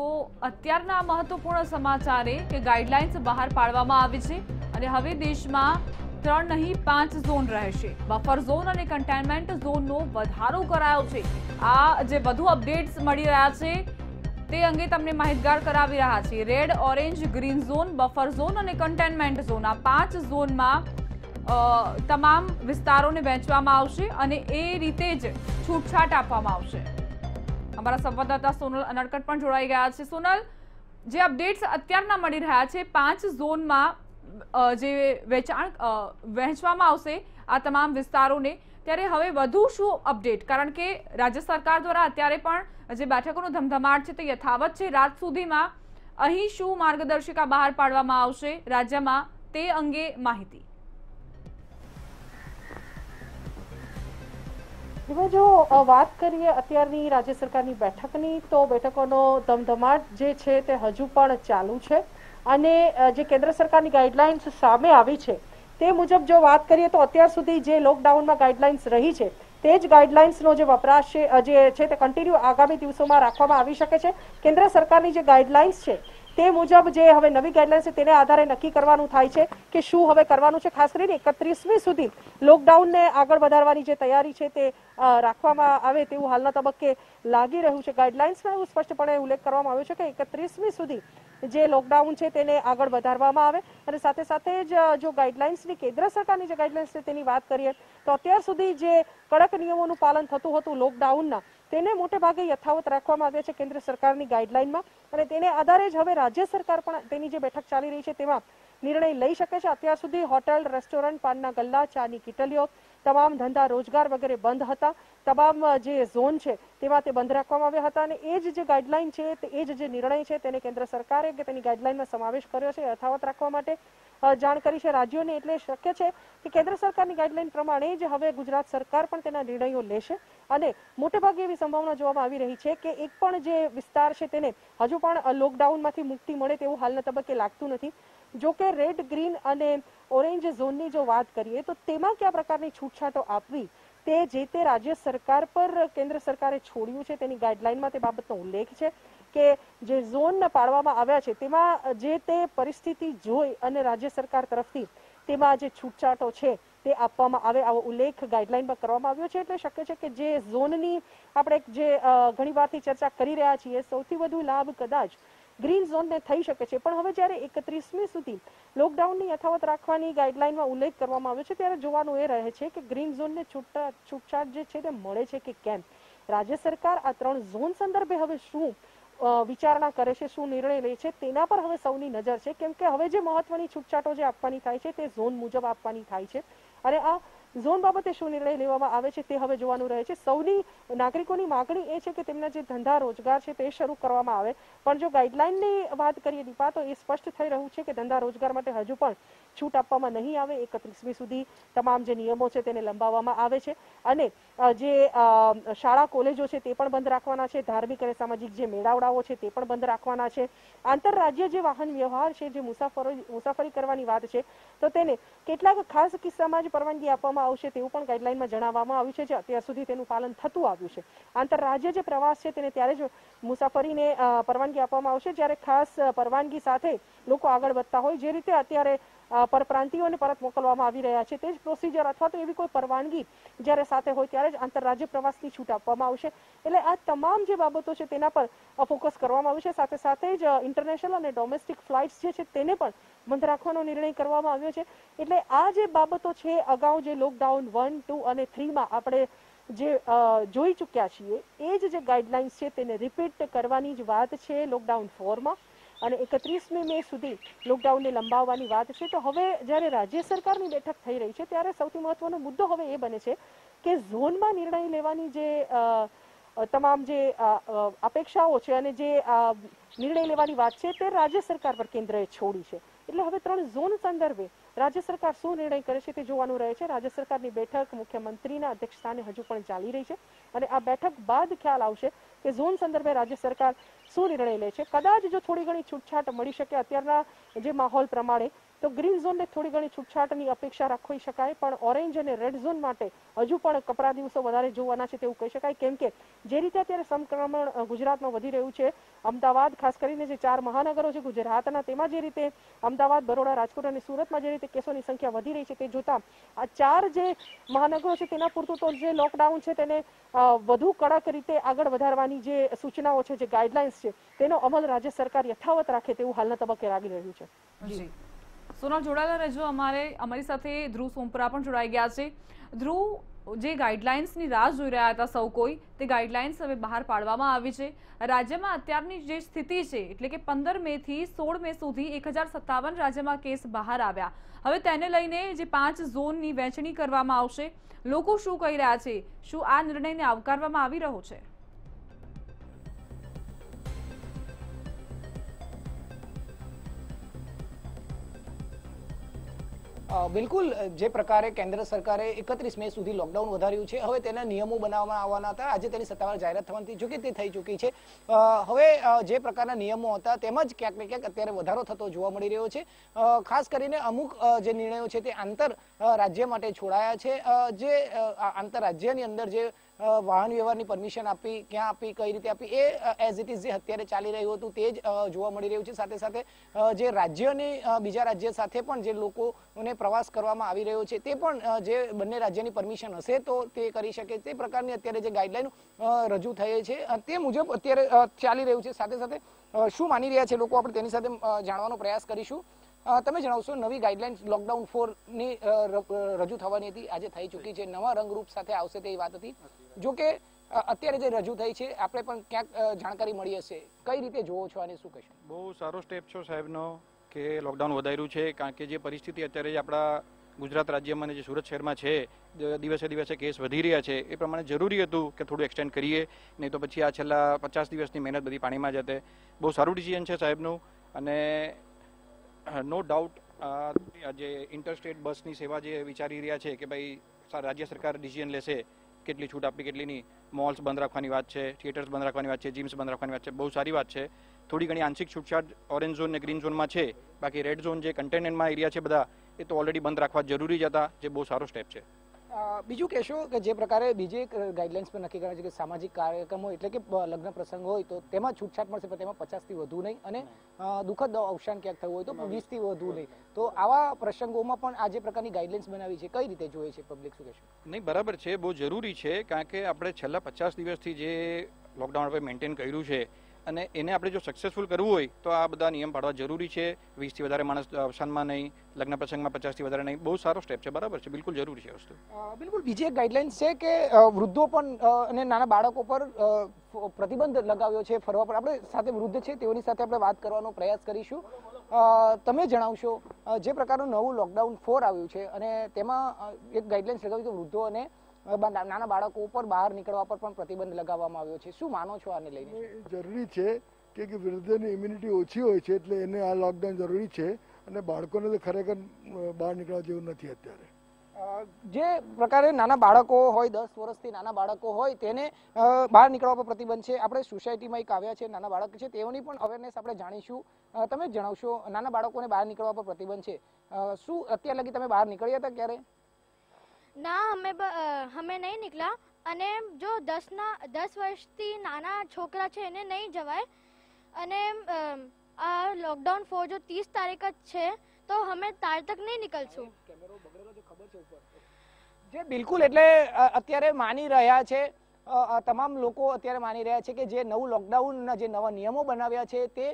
અત્યારના મહત્વપૂર્ણ સમાચાર એ કે ગાઈડલાઇન્સ બહાર પાડવામાં આવી છે અને હવે દેશમાં 3 નહીં 5 ઝોન રહેશે. બફર ઝોન અને કન્ટેનમેન્ટ ઝોનનો વધારો કરાયો છે. આ જે વધુ અપડેટ્સ મળી રહ્યા છે તે અંગે તમને માહિતગાર કરાવી રહ્યા છીએ. Red, orange, green zone, buffer zone અને કન્ટેનમેન્ટ ઝોન આ 5 ઝોનમાં તમામ વિસ્તારોને વહેંચવામાં આવશે અને એ રીતે જ છૂટછાટ આપવામાં આવશે. અમારા સંવાદદાતા સોનલ અનડકટ પણ જોડાઈ ગયા છે. સોનલ, જે અપડેટ્સ અત્યારના મળી રહ્યા છે 5 ઝોનમાં જે વહેંચવામાં આવશે આ તમામ વિસ્તારોને, ત્યારે હવે વધુ શું અપડેટ? કારણ કે રાજ્ય સરકાર દ્વારા અત્યારે પણ જે બેઠકોનો ધમધમાટ છે તે યથાવત છે. રાત સુધીમાં અહીં શું માર્ગદર્શિકા બહાર પાડવામાં આવશે રાજ્યમાં તે અંગે માહિતી. જો વાત કરીએ અત્યારની રાજ્ય સરકારની બેઠકની, તો બેઠકોનો ધમધમાટ જે છે તે હજુ પણ ચાલુ છે અને જે કેન્દ્ર સરકારની ગાઈડલાઇન્સ સામે આવી છે તે મુજબ જો વાત કરીએ તો અત્યાર સુધી જે લોકડાઉનમાં ગાઈડલાઇન્સ રહી છે તે જ ગાઈડલાઇન્સનો જે વપરાશ જે છે તે કન્ટિન્યુ આગામી દિવસોમાં રાખવામાં આવી શકે છે. કેન્દ્ર સરકારની જે ગાઈડલાઇન્સ છે તે મુજબ જે હવે નવી ગાઈડલાઇન્સ છે તેને આધારે નક્કી કરવાનું થાય છે કે શું હવે કરવાનું છે. ખાસ કરીને 31મી સુધી લોકડાઉનને આગળ વધારવાની જે તૈયારી છે તે રાખવામાં આવે તેવું હાલના તબક્કે લાગી રહ્યું છે. ગાઈડલાઇન્સમાં એવું સ્પષ્ટપણે ઉલ્લેખ કરવામાં આવ્યો છે કે 31મી સુધી જે લોકડાઉન છે તેને આગળ વધારવામાં આવે અને સાથે સાથે જ જો ગાઈડલાઇન્સની કેન્દ્ર સરકારની જે ગાઈડલાઇન્સ છે તેની વાત કરીએ તો અત્યાર સુધી જે કડક નિયમોનું પાલન થતું હતું લોકડાઉનના તેને મોટે ભાગે યથાવત રાખવામાં આવ્યા છે કેન્દ્ર સરકારની ગાઈડલાઇનમાં અને તેને આધારે જ હવે રાજ્ય સરકાર પણ તેની જે બેઠક ચાલી રહી છે તેમાં નિર્ણય લઈ શકે છે. અત્યાર સુધી હોટેલ, રેસ્ટોરન્ટ, પાનના ગલ્લા, ચાની કિટલીઓ, તમામ ધંધા રોજગાર વગેરે બંધ હતા. તમામ જે ઝોન છે તેમાં તે બંધ રાખવામાં આવ્યા હતા અને એ જ જે ગાઈડલાઇન છે એ જ જે નિર્ણય છે તેને કેન્દ્ર સરકારે કે તેની ગાઈડલાઇનમાં સમાવેશ કર્યો છે યથાવત રાખવા માટે જાણ કરી છે રાજ્યોને. એટલે શક્ય છે કે કેન્દ્ર સરકારની ગાઈડલાઇન પ્રમાણે જ હવે ગુજરાત સરકાર પણ તેના નિર્ણયો લેશે અને મોટેભાગે એવી સંભાવના જોવામાં આવી રહી છે કે એક પણ જે વિસ્તાર છે તેને હજુ પણ લોકડાઉનમાંથી મુક્તિ મળે તેવું હાલના તબક્કે લાગતું નથી. જો કે રેડ, ગ્રીન અને ઓરેન્જ ઝોનની જો વાત કરીએ તો તેમાં કયા પ્રકારની છૂટછાટો આપવી તે જે તે રાજ્ય સરકાર પર કેન્દ્ર સરકારે છોડ્યું છે. તેની ગાઈડલાઇનમાં તે બાબતનો ઉલ્લેખ છે કે જે ઝોન પાડવામાં આવ્યા છે તેમાં જે તે પરિસ્થિતિ જોઈ અને રાજ્ય સરકાર તરફથી તેમાં જે છૂટછાટો છે તે આપવામાં આવે આવો ઉલ્લેખ ગાઈડલાઇનમાં કરવામાં આવ્યો છે. એટલે શક્ય છે કે જે ઝોનની આપણે જે ઘણી વારથી ચર્ચા કરી રહ્યા છીએ સૌથી વધુ લાભ કદાચ ગ્રીન ઝોનને થઈ શકે છે. પણ હવે જ્યારે 31મી સુધી લોકડાઉનની યથાવત રાખવાની ગાઈડલાઇનમાં ઉલ્લેખ કરવામાં આવ્યો છે ત્યારે જોવાનું એ રહે છે કે ગ્રીન ઝોનને છૂટછાટ જે છે તે મળે છે કે કેમ. રાજ્ય સરકાર આ 3 ઝોન સંદર્ભે હવે શું વિચારણા કરે છે, શું નિર્ણય લે છે, તેના પર હવે સૌની નજર છે. કેમ કે હવે જે મહત્વની છૂટછાટો જે આપવાની થાય છે તે ઝોન મુજબ આપવાની થાય છે અને આ ઝોન બાબતે શું નિર્ણય લેવામાં આવે છે તે હવે જોવાનું રહે છે. સૌની નાગરિકોની માગણી એ છે કે તેમના જે ધંધા રોજગાર છે તે શરૂ કરવામાં આવે. પણ જો ગાઈડલાઇનની વાત કરીએ દીપા, તો એ સ્પષ્ટ થઈ રહ્યું છે કે ધંધા રોજગાર માટે હજુ પણ છૂટ આપવામાં નહીં આવે. 31મી સુધી તમામ જે નિયમો છે તેને લંબાવવામાં આવે છે અને જે શાળા કોલેજો છે તે પણ બંધ રાખવાના છે. ધાર્મિક અને સામાજિક જે મેળાવડાઓ છે તે પણ બંધ રાખવાના છે. આંતરરાજ્ય જે વાહન વ્યવહાર છે, જે મુસાફરી કરવાની વાત છે, તો તેને કેટલાક ખાસ કિસ્સામાં જ પરવાનગી આપવામાં આવશે તેવું પણ ગાઈડલાઇનમાં જણાવવામાં આવ્યું છે, જે અત્યાર સુધી તેનું પાલન થતું આવ્યું છે. આંતરરાજ્ય જે પ્રવાસ છે તેને ત્યારે જ મુસાફરીને પરવાનગી આપવામાં આવશે જ્યારે ખાસ પરવાનગી સાથે લોકો આગળ વધતા હોય. જે રીતે અત્યારે પરપ્રાંતિયોને પરત મોકલવામાં આવી રહ્યા છે તે જ પ્રોસિજર અથવા તો એવી કોઈ પરવાનગી જ્યારે સાથે હોય ત્યારે જ આંતરરાજ્ય પ્રવાસની છૂટ આપવામાં આવશે. એટલે આ તમામ જે બાબતો છે તેના પર ફોકસ કરવામાં આવ્યું છે. સાથે સાથે જ ઇન્ટરનેશનલ અને ડોમેસ્ટિક ફ્લાઇટ્સ જે છે તેને પણ બંધ રાખવાનો નિર્ણય કરવામાં આવ્યો છે. એટલે આ જે બાબતો છે અગાઉ જે લોકડાઉન 1, 2 અને 3માં આપણે જે જોઈ ચૂક્યા છીએ એ જ ગાઈડલાઇન્સ છે તેને રિપીટ કરવાની જ વાત છે લોકડાઉન 4માં અને 31મી મે સુધી લોકડાઉનને લંબાવવાની વાત છે. તો હવે જ્યારે રાજ્ય સરકારની બેઠક થઈ રહી છે ત્યારે સૌથી મહત્વનો મુદ્દો હવે એ બને છે કે ઝોનમાં નિર્ણય લેવાની જે તમામ જે અપેક્ષાઓ છે અને જે નિર્ણય લેવાની વાત છે તે રાજ્ય સરકાર પર કેન્દ્રએ છોડી છે. એટલે હવે 3 ઝોન સંદર્ભે રાજ્ય સરકાર શું નિર્ણય કરે છે તે જોવાનું રહે છે. રાજ્ય સરકારની બેઠક મુખ્યમંત્રીના અધ્યક્ષસ્થાને હજુ પણ ચાલી રહી છે અને આ બેઠક બાદ ખ્યાલ આવશે કે ઝોન સંદર્ભે રાજ્ય સરકાર શું નિર્ણય લે છે. કદાચ જો થોડી ઘણી છૂટછાટ મળી શકે અત્યારના જે માહોલ પ્રમાણે તો ગ્રીન ઝોનને થોડી ઘણી છૂટછાટની અપેક્ષા રાખી શકાય. પણ ઓરેન્જ અને રેડ ઝોન માટે હજુ પણ કપરા દિવસો વધારે જોવાના છે તેવું કહી શકાય. કેમ કે જે રીતે અત્યારે સંક્રમણ ગુજરાતમાં વધી રહ્યું છે, અમદાવાદ ખાસ કરીને જે 4 મહાનગરો છે ગુજરાતના, તેમાં જે રીતે અમદાવાદ, બરોડા, રાજકોટ અને સુરતમાં જે રીતે કેસોની સંખ્યા વધી રહી છે તે જોતા આ 4 જે મહાનગરો છે તેના પૂરતું તો જે લોકડાઉન છે તેને વધુ કડક રીતે આગળ વધારવાની જે સૂચનાઓ છે, જે ગાઈડલાઇન્સ છે, તેનો અમલ રાજ્ય સરકાર યથાવત રાખે તેવું હાલના તબક્કે લાગી રહ્યું છે. સોનલ, જોડાયેલા રહેજો. અમારી સાથે ધ્રુવ સોમપરા પણ જોડાઈ ગયા છે. ધ્રુવ, જે ગાઈડલાઇન્સની રાહ જોઈ રહ્યા હતા સૌ કોઈ, તે ગાઈડલાઇન્સ હવે બહાર પાડવામાં આવી છે. રાજ્યમાં અત્યારની જે સ્થિતિ છે એટલે કે 15 મેથી 16 મે સુધી 1057 રાજ્યમાં કેસ બહાર આવ્યા. હવે તેને લઈને જે 5 ઝોનની વહેંચણી કરવામાં આવશે, લોકો શું કહી રહ્યા છે? શું આ નિર્ણયને આવકારવામાં આવી રહ્યો છે? બિલકુલ, જે પ્રકારે કેન્દ્ર સરકારે 31 મે સુધી લોકડાઉન વધાર્યું છે, હવે તેના નિયમો બનાવવામાં આવવાના હતા. આજે તેની સત્તાવાર જાહેરાત થવાની જો કે તે થઈ ચૂકી છે. હવે જે પ્રકારના નિયમો હતા તેમાં જ ક્યાંક ને ક્યાંક અત્યારે વધારો થતો જોવા મળી રહ્યો છે. ખાસ કરીને અમુક જે નિર્ણયો છે તે આંતર રાજ્ય માટે છોડાયા છે. જે આંતર રાજ્યની અંદર જે વાહન વ્યવહારની પરમિશન આપી, ક્યાં આપી, કઈ રીતે આપી, એ એઝ ઇટ ઇઝ જે અત્યારે ચાલી રહ્યું હતું તે જ જોવા મળી રહ્યું છે. સાથે સાથે જે રાજ્યની બીજા રાજ્ય સાથે પણ જે લોકોને પ્રવાસ કરવામાં આવી રહ્યો છે તે પણ જે બંને રાજ્યની પરમિશન હશે તો તે કરી શકે. તે પ્રકારની અત્યારે જે ગાઈડલાઈન રજૂ થઈ છે તે મુજબ અત્યારે ચાલી રહ્યું છે. સાથે સાથે શું માની રહ્યા છે લોકો, આપણે તેની સાથે જાણવાનો પ્રયાસ કરીશું. તમે જણાવશો, નવી ગાઈડલાઇન્સ લોકડાઉન 4ની રજૂ થવાની હતી, આજે થઈ ચૂકી છે, નવા રંગરૂપ સાથે આવશે તેવી વાત હતી. જો કે અત્યારે જે રજૂ થઈ છે આપણે પણ ક્યાંક જાણકારી મળી હશે, કઈ રીતે જોવો છો અને શું કહેશો? બહુ સારો સ્ટેપ છે સાહેબનો કે લોકડાઉન વધાર્યું છે, કારણ કે જે પરિસ્થિતિ અત્યારે આપણા ગુજરાત રાજ્યમાં અને જે સુરત શહેરમાં છે, દિવસે દિવસે કેસ વધી રહ્યા છે, એ પ્રમાણે જરૂરી હતું કે થોડું એક્સટેન્ડ કરીએ, નહીં તો પછી આ છેલ્લા 50 દિવસની મહેનત બધી પાણીમાં જતે. બહુ સારું ડિસિઝન છે સાહેબનું. અને નો ડાઉટ જે ઇન્ટરસ્ટેટ બસની સેવા જે વિચારી રહ્યા છે કે ભાઈ રાજ્ય સરકાર ડિસિઝન લેશે કેટલી છૂટ આપવી કેટલી નહીં, મોલ્સ બંધ રાખવાની વાત છે, થિયેટર્સ બંધ રાખવાની વાત છે, જીમ્સ બંધ રાખવાની વાત છે, બહુ સારી વાત છે. થોડી ઘણી આંશિક છૂટછાટ ઓરેન્જ ઝોન ને ગ્રીન ઝોનમાં છે, બાકી રેડ ઝોન જે કન્ટેનમેન્ટમાં એરિયા છે બધા એ તો ઓલરેડી બંધ રાખવા જરૂરી જ હતા, જે બહુ સારો સ્ટેપ છે. બીજું કહેશો કે જે પ્રકારે બીજી એક ગાઈડલાઇન્સ પર નક્કી કરાય છે કે સામાજિક કાર્યક્રમો એટલે કે લગ્ન પ્રસંગ હોય તો તેમાં છૂટછાટ મળશે, પણ તેમાં 50થી વધુ નહીં, અને દુઃખદ અવસાન ક્યાંક થયું હોય તો 20થી વધુ નહીં. તો આવા પ્રસંગોમાં પણ આ જે પ્રકારની ગાઈડલાઇન્સ બનાવી છે કઈ રીતે જોઈએ છે પબ્લિક, શું કહેશો? નહીં, બરાબર છે, બહુ જરૂરી છે, કારણ કે આપણે છેલ્લા 50 દિવસથી જે લોકડાઉન આપણે મેન્ટેન કર્યું છે અને એને આપણે જો સક્સેસફુલ કરવું હોય તો આ બધા નિયમ પાડવા જરૂરી છે. 20થી વધારે માણસ અવસાનમાં નહીં, લગ્ન પ્રસંગમાં 50થી વધારે નહીં. બહુ સારો સ્ટેપ છે, બરાબર છે, બિલકુલ જરૂરી છે વસ્તુ. બિલકુલ બીજી એક ગાઈડલાઇન્સ છે કે વૃદ્ધો પણ અને નાના બાળકો પર પ્રતિબંધ લગાવ્યો છે ફરવા પર. આપણે સાથે વૃદ્ધ છે તેઓની સાથે આપણે વાત કરવાનો પ્રયાસ કરીશું. તમે જણાવશો જે પ્રકારનું નવું લોકડાઉન 4 આવ્યું છે અને તેમાં એક ગાઈડલાઇન્સ લગાવી કે વૃદ્ધો અને નાના બાળકો ઉપર બહાર નીકળવા પર પણ પ્રતિબંધ લગાવવામાં આવ્યો છે. શું માનો છો આને લઈને? જરૂરી છે કે વૃદ્ધોની ઇમ્યુનિટી ઓછી હોય છે એટલે એને આ લોકડાઉન જરૂરી છે અને બાળકોને તો ખરેખર બહાર નીકળવા જેવું નથી અત્યારે. જે પ્રકારે નાના બાળકો હોય 10 વર્ષથી નાના બાળકો હોય તેને બહાર નીકળવા પર પ્રતિબંધ છે. આપણે સોસાયટીમાં એક આવ્યા છે નાના બાળક છે તેઓની પણ અવેરનેસ આપણે જાણીશું. તમે જણાવશો નાના બાળકોને બહાર નીકળવા પર પ્રતિબંધ છે. શું અત્યાર લગી તમે બહાર નીકળ્યા હતા ક્યારે? ના, અમે નહીં નીકળ્યા અને જો 10 વર્ષથી નાના છોકરા છે એને નહીં જવાય અને આ લોકડાઉન 4 જો 30 તારીખ જ છે તો અમે તાર તક નહીં નીકળશું. જે બિલકુલ એટલે અત્યારે માની રહ્યા છે તમામ લોકો અત્યારે માની રહ્યા છે કે જે નવું લોકડાઉનના જે નવા નિયમો બનાવ્યા છે તે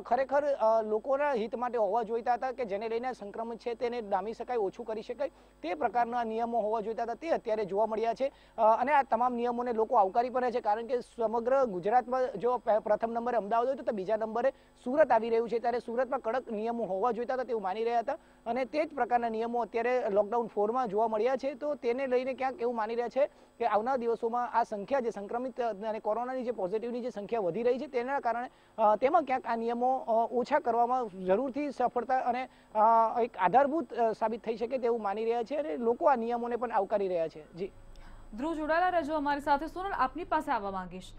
ખરેખર લોકોના હિત માટે હોવા જોઈતા હતા કે જેને લઈને સંક્રમિત છે તેને ડામી શકાય, ઓછું કરી શકાય તે પ્રકારના નિયમો હોવા જોઈતા હતા તે અત્યારે જોવા મળ્યા છે. અને આ તમામ નિયમોને લોકો આવકારી પણ છે કારણ કે સમગ્ર ગુજરાતમાં જો પ્રથમ નંબરે અમદાવાદ હોય તો બીજા નંબરે સુરત આવી રહ્યું છે ત્યારે સુરતમાં કડક નિયમો હોવા જોઈતા હતા તેવું માની રહ્યા હતા અને તે જ પ્રકારના નિયમો અત્યારે લોકડાઉન 4માં જોવા મળ્યા છે. તો તેને લઈને ક્યાંક એવું માની રહ્યા છે કે આવનાર દિવસોમાં આ સંખ્યા જે સંક્રમિત અને કોરોનાની જે પોઝિટિવની જે સંખ્યા વધી રહી છે તેના કારણે તેમાં ક્યાંક આ નિયમો ઓછા કરવામાં જરૂરથી સફળતા અને એક આધારભૂત સાબિત થઈ શકે તેવું માની રહ્યા છે અને લોકો આ નિયમોને પણ આવકારી રહ્યા છે. જી ધ્રુવ જોડાયેલા રહેજો અમારી સાથે. સોનલ, આપની પાસે આવવા માંગીશ.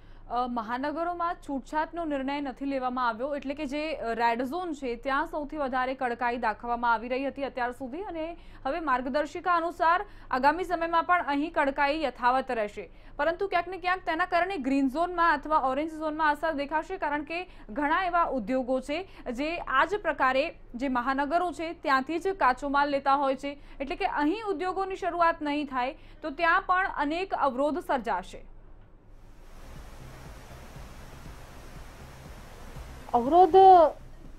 મહાનગરોમાં છૂટછાટનો નિર્ણય નથી લેવામાં આવ્યો એટલે કે જે રેડ ઝોન છે ત્યાં સૌથી વધારે કડકાઈ દાખવવામાં આવી રહી હતી અત્યાર સુધી અને હવે માર્ગદર્શિકા અનુસાર આગામી સમયમાં પણ અહીં કડકાઈ યથાવત રહેશે. પરંતુ ક્યાંક ને ક્યાંક તેના કારણે ગ્રીન ઝોનમાં અથવા ઓરેન્જ ઝોનમાં અસર દેખાશે કારણ કે ઘણા એવા ઉદ્યોગો છે જે આ જ પ્રકારે જે મહાનગરો છે ત્યાંથી જ કાચો માલ લેતા હોય છે એટલે કે અહીં ઉદ્યોગોની શરૂઆત નહીં થાય તો ત્યાં પણ અનેક અવરોધ સર્જાશે. અવરોધ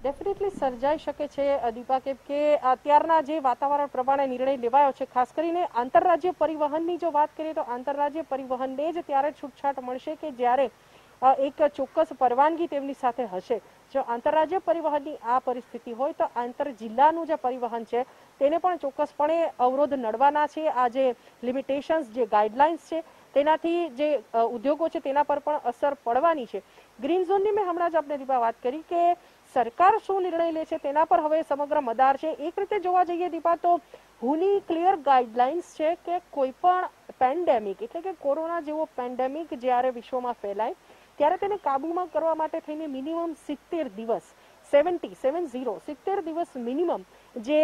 ડેફિનેટલી સર્જાઈ શકે છે દીપા, કેમ કે અત્યારના જે વાતાવરણ પ્રમાણે નિર્ણય લેવાયો છે ખાસ કરીને આંતરરાજ્ય પરિવહનની જો વાત કરીએ તો આંતરરાજ્ય પરિવહનને જ ત્યારે છૂટછાટ મળશે કે જ્યારે એક ચોક્કસ પરવાનગી તેમની સાથે હશે. જો આંતરરાજ્ય પરિવહનની આ પરિસ્થિતિ હોય તો આંતર જિલ્લાનું જે પરિવહન છે તેને પણ ચોક્કસપણે અવરોધ નડવાના છે. આ જે લિમિટેશન્સ જે ગાઈડલાઇન્સ છે તેનાથી જે ઉદ્યોગો છે તેના પર પણ અસર પડવાની છે. ગ્રીન ઝોનની મેં હમણાં જ આપણે દીપા વાત કરી કે સરકાર શું નિર્ણય લે છે તેના પર હવે સમગ્ર મદાર છે. એક રીતે જોવા જઈએ દીપા તો હુની ક્લિયર ગાઈડલાઇન્સ છે કે કોઈ પણ પેન્ડેમિક એટલે કે કોરોના જેવો પેન્ડેમિક જ્યારે વિશ્વમાં ફેલાય ત્યારે તેને કાબૂમાં કરવા માટે થઈને મિનિમમ 70 દિવસ 70 દિવસ મિનિમમ જે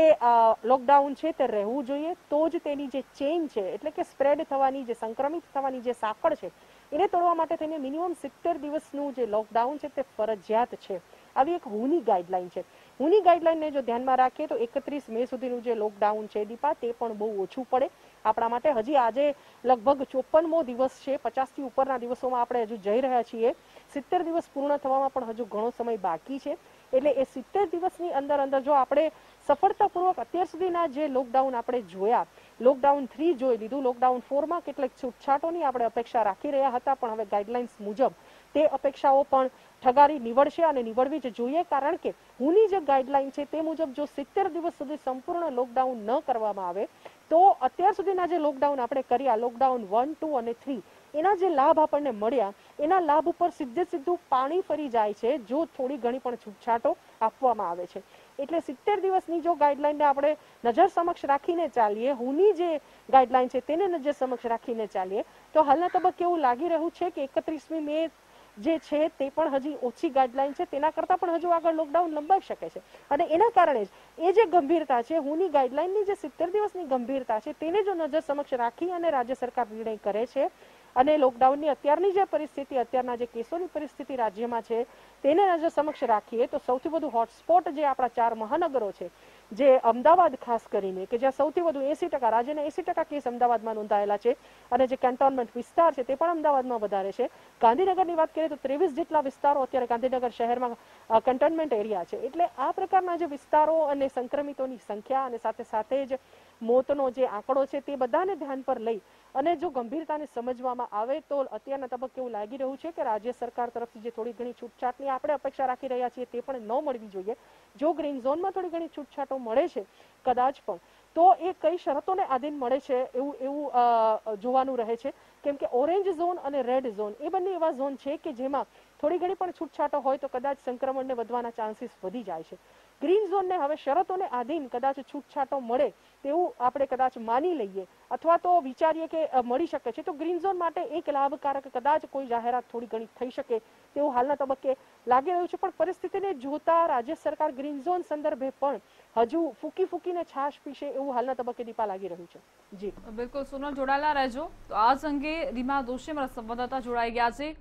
લોકડાઉન છે તે રહેવું જોઈએ તો જ તેની જે ચેઇન છે એટલે કે સ્પ્રેડ થવાની જે સંક્રમિત થવાની જે સાંકળ છે એને તોડવા માટે થઈને મિનિમમ 70 દિવસનું જે લોકડાઉન છે તે ફરજિયાત છે. આવી એક હુની ગાઈડલાઇન છે. હુની ગાઈડલાઇનને જો ધ્યાનમાં રાખીએ તો 31 મે સુધીનું જે લોકડાઉન છે દીપા તે પણ બહુ ઓછું પડે આપણા માટે. હજી આજે લગભગ 54મો દિવસ છે, 50થી ઉપરના દિવસોમાં આપણે હજુ જઈ રહ્યા છીએ. 70 દિવસ પૂર્ણ થવામાં પણ હજુ ઘણો સમય બાકી છે. એટલે એ 70 દિવસની અંદર જો આપણે સફળતાપૂર્વક અત્યાર સુધીના જે લોકડાઉન આપણે જોયા, લોકડાઉન 3 જોઈ લીધું, લોકડાઉન 4માં કેટલીક છૂટછાટોની આપણે અપેક્ષા રાખી રહ્યા હતા પણ હવે ગાઈડલાઇન્સ મુજબ તે અપેક્ષાઓ પણ ઠગારી નીવડશે અને નીવડવી જ જોઈએ કારણ કે હુની જે ગાઈડલાઇન છે તે મુજબ જો 70 દિવસ સુધી સંપૂર્ણ લોકડાઉન ન કરવામાં આવે તો અત્યાર સુધીના જે લોકડાઉન આપણે કર્યા, લોકડાઉન 1, 2 અને 3 એના જે લાભ આપણને મળ્યા એના લાભ ઉપર સીધું પાણી ફરી જાય છે જો થોડી ઘણી પણ છૂટછાટો આપવામાં આવે છે. એટલે 70 દિવસની જો ગાઈડલાઇનને આપણે નજર સમક્ષ રાખીને ચાલીએ, હુની જે ગાઈડલાઇન છે તેને નજર સમક્ષ રાખીને ચાલીએ તો હાલના તબક્કે એવું લાગી રહ્યું છે કે 31મી મે જે છે તે પણ હજી ઓછી ગાઈડલાઇન છે, તેના કરતાં પણ હજુ આગળ લોકડાઉન લંબાઈ શકે છે અને એના કારણે જ એ જે ગંભીરતા છે હુની ગાઈડલાઇનની જે 70 દિવસની ગંભીરતા છે તેને જો નજર સમક્ષ રાખી અને રાજ્ય સરકાર નિર્ણય કરે છે અને લોકડાઉનની અત્યારની જે પરિસ્થિતિ, અત્યારના જે કેસોની પરિસ્થિતિ રાજ્યમાં છે તેને નજર સમક્ષ રાખીએ તો સૌથી વધુ હોટસ્પોટ જે આપણા 4 મહાનગરો છે, જે અમદાવાદ ખાસ કરીને કે જ્યાં સૌથી વધુ 80%, રાજ્યના 80% કેસ અમદાવાદમાં નોંધાયેલા છે અને જે કેન્ટોનમેન્ટ વિસ્તાર છે તે પણ અમદાવાદમાં વધારે છે. ગાંધીનગરની વાત કરીએ તો 23 જેટલા વિસ્તારો અત્યારે ગાંધીનગર શહેરમાં કેન્ટોનમેન્ટ એરિયા છે. એટલે આ પ્રકારના જે વિસ્તારો અને સંક્રમિતોની સંખ્યા અને સાથે સાથે જ મોતનો જે આંકડો છે તે બધાને ધ્યાન પર લઈ અને જો ગંભીરતાને સમજવામાં આવે તો અત્યારના તબક્કે એવું લાગી રહ્યું છે કે રાજ્ય સરકાર તરફથી જે થોડી ઘણી છૂટછાટની આપણે અપેક્ષા રાખી રહ્યા છીએ તે પણ ન મળવી જોઈએ. જો ગ્રીન ઝોનમાં થોડી ઘણી છૂટછાટો મળે છે કદાચ પણ, તો એ કઈ શરતોને આધીન મળે છે એવું જોવાનું રહે છે. કેમ કે ઓરેન્જ ઝોન અને રેડ ઝોન એ બંને એવા ઝોન છે કે જેમાં થોડી ઘણી પણ છૂટછાટો હોય તો કદાચ સંક્રમણને વધવાના ચાન્સીસ વધી જાય છે. ગ્રીન ઝોનને હવે શરતોને આધીન કદાચ છૂટછાટો મળે તેવું આપણે કદાચ માની લઈએ અથવા તો વિચારીએ કે મળી શકે છે, તો ગ્રીન ઝોન માટે એક લાભકારક કદાચ કોઈ જાહેરાત થોડી ઘણી થઈ શકે તેવું હાલના તબક્કે લાગી રહ્યું છે. પણ પરિસ્થિતિને જોતા રાજ્ય સરકાર ગ્રીન ઝોન સંદર્ભે પણ હજુ ફૂકીને છાશ પીશે એવું હાલના તબક્કે દીપા લાગી રહ્યું છે. જી બિલકુલ, સોનલ જોડાયેલા રહેજો. તો આ અંગે રીમા દોશી મારા સંવાદદાતા જોડાઈ ગયા છે.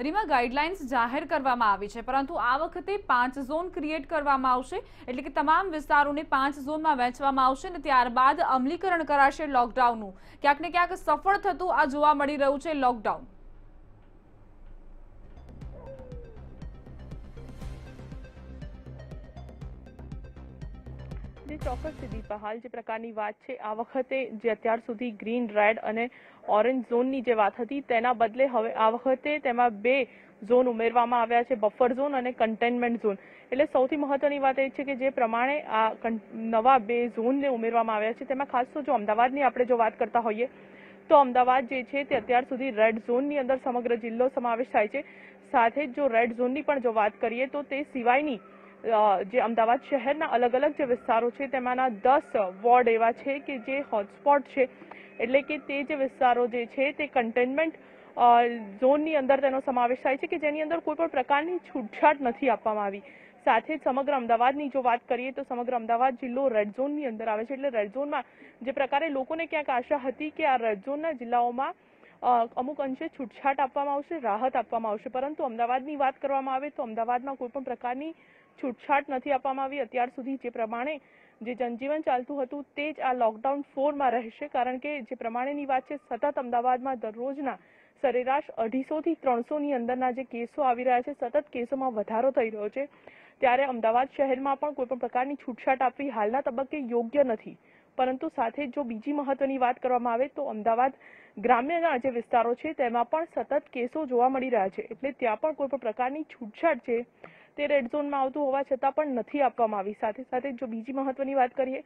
રીમા, ગાઈડલાઇન્સ જાહેર કરવામાં આવી છે, પરંતુ આ વખતે 5 ઝોન ક્રિએટ કરવામાં આવશે, એટલે કે તમામ વિસ્તારોને 5 ઝોનમાં વહેંચવામાં આવશે અને ત્યારબાદ અમલીકરણ કરાશે લોકડાઉનનું. ક્યાંક ને ક્યાંક સફળ થતું આ જોવા મળી રહ્યું છે લોકડાઉન. ચોક્કસ દીપા, હાલ જે પ્રકારની વાત છે આ વખતે જે અત્યાર સુધી ગ્રીન, રેડ અને ઓરેન્જ ઝોનની જે વાત હતી તેના બદલે હવે આ વખતે તેમાં 2 ઝોન ઉમેરવામાં આવ્યા છે, બફર ઝોન અને કન્ટેનમેન્ટ ઝોન. એટલે સૌથી મહત્વની વાત એ છે કે જે પ્રમાણે આ નવા 2 ઝોનને ઉમેરવામાં આવ્યા છે તેમાં ખાસ તો જો અમદાવાદની આપણે જો વાત કરતા હોઈએ તો અમદાવાદ જે છે તે અત્યાર સુધી રેડ ઝોનની અંદર સમગ્ર જિલ્લો સમાવેશ થાય છે. સાથે જ જો રેડ ઝોનની પણ જો વાત કરીએ તો તે સિવાયની જે અમદાવાદ શહેરના અલગ અલગ જે વિસ્તારો છે તેમાંના 10 વોર્ડ એવા છે કે જે હોટસ્પોટ છે, એટલે કે તે જે વિસ્તારો જે છે તે કન્ટેનમેન્ટ ઝોનની અંદર તેનો સમાવેશ થાય છે કે જેની અંદર કોઈ પણ પ્રકારની છૂટછાટ નથી આપવામાં આવી. સાથે જ સમગ્ર અમદાવાદની જો વાત કરીએ તો સમગ્ર અમદાવાદ જિલ્લો રેડ ઝોનની અંદર આવે છે. એટલે રેડ ઝોનમાં જે પ્રકારે લોકોને ક્યાંક આશા હતી કે આ રેડ ઝોનના જિલ્લાઓમાં અમુક અંશે છૂટછાટ આપવામાં આવશે, રાહત આપવામાં આવશે, પરંતુ અમદાવાદની વાત કરવામાં આવે તો અમદાવાદમાં કોઈ પણ પ્રકારની છૂટછાટ નથી આપવામાં આવી. અત્યાર સુધી જે પ્રમાણે જે જનજીવન ચાલતું હતું તે જ આ લોકડાઉન 4માં રહેશે, કારણ કે જે પ્રમાણેની વાત છે સતત અમદાવાદમાં દરરોજના સરેરાશ 250 થી 300ની અંદરના જે કેસો આવી રહ્યા છે, સતત કેસોમાં વધારો થઈ રહ્યો છે. ત્યારે અમદાવાદ શહેરમાં પણ કોઈ પણ પ્રકારની છૂટછાટ આપવી હાલના તબક્કે યોગ્ય નથી. પરંતુ સાથે જો બીજી મહત્વની વાત કરવામાં આવે તો અમદાવાદ ગ્રામ્યના જે વિસ્તારો છે તેમાં પણ સતત કેસો જોવા મળી રહ્યા છે. એટલે ત્યાં પણ કોઈ પણ પ્રકારની છૂટછાટ છે તે રેડ ઝોનમાં આવતું હોવા છતાં પણ નથી આપવામાં આવી. સાથે સાથે જો બીજી મહત્વની વાત કરીએ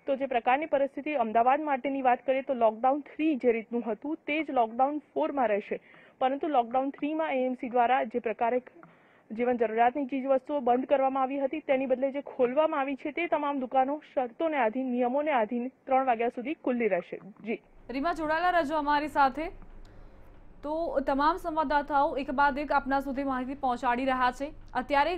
તો જે પ્રકારની પરિસ્થિતિ અમદાવાદ માટેની વાત કરીએ તો લોકડાઉન 3 જે રીતનું હતું તે જ લોકડાઉન 4માં રહેશે. પરંતુ લોકડાઉન 3માં એએમસી દ્વારા જે પ્રકારે જીવન જરૂરિયાતની ચીજ વસ્તુઓ બંધ કરવામાં આવી હતી તેની બદલે જે ખોલવામાં આવી છે તે તમામ દુકાનો શરતોને આધીન, નિયમોને આધીન 3 વાગ્યા સુધી ખુલ્લી રહેશે. જી રીમા, જોડાયેલા રહેજો અમારી સાથે. તો તમામ સંવાદદાતાઓ એક બાદ એક આપના સુધી માહિતી પહોંચાડી રહ્યા છે. અત્યારે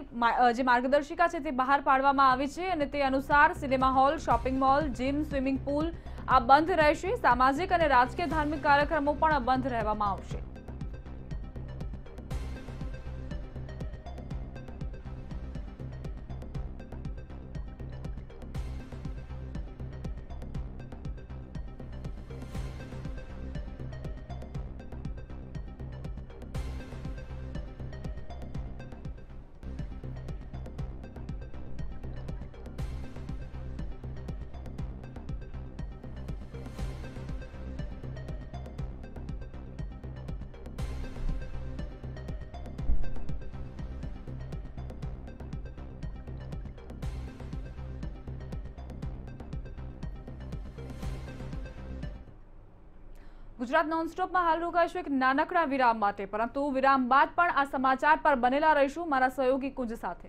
જે માર્ગદર્શિકા છે તે બહાર પાડવામાં આવી છે અને તે અનુસાર cinema hall, shopping mall, gym, swimming pool આ બંધ રહેશે. સામાજિક અને રાજકીય ધાર્મિક કાર્યક્રમો પણ બંધ રહેવામાં આવશે. ગુજરાત નોનસ્ટોપમાં હાલ રોકાઈશું એક નાનકડા વિરામ માટે, પરંતુ વિરામ બાદ પણ આ સમાચાર પર બનેલા રહીશું મારા સહયોગી કુંજ સાથે.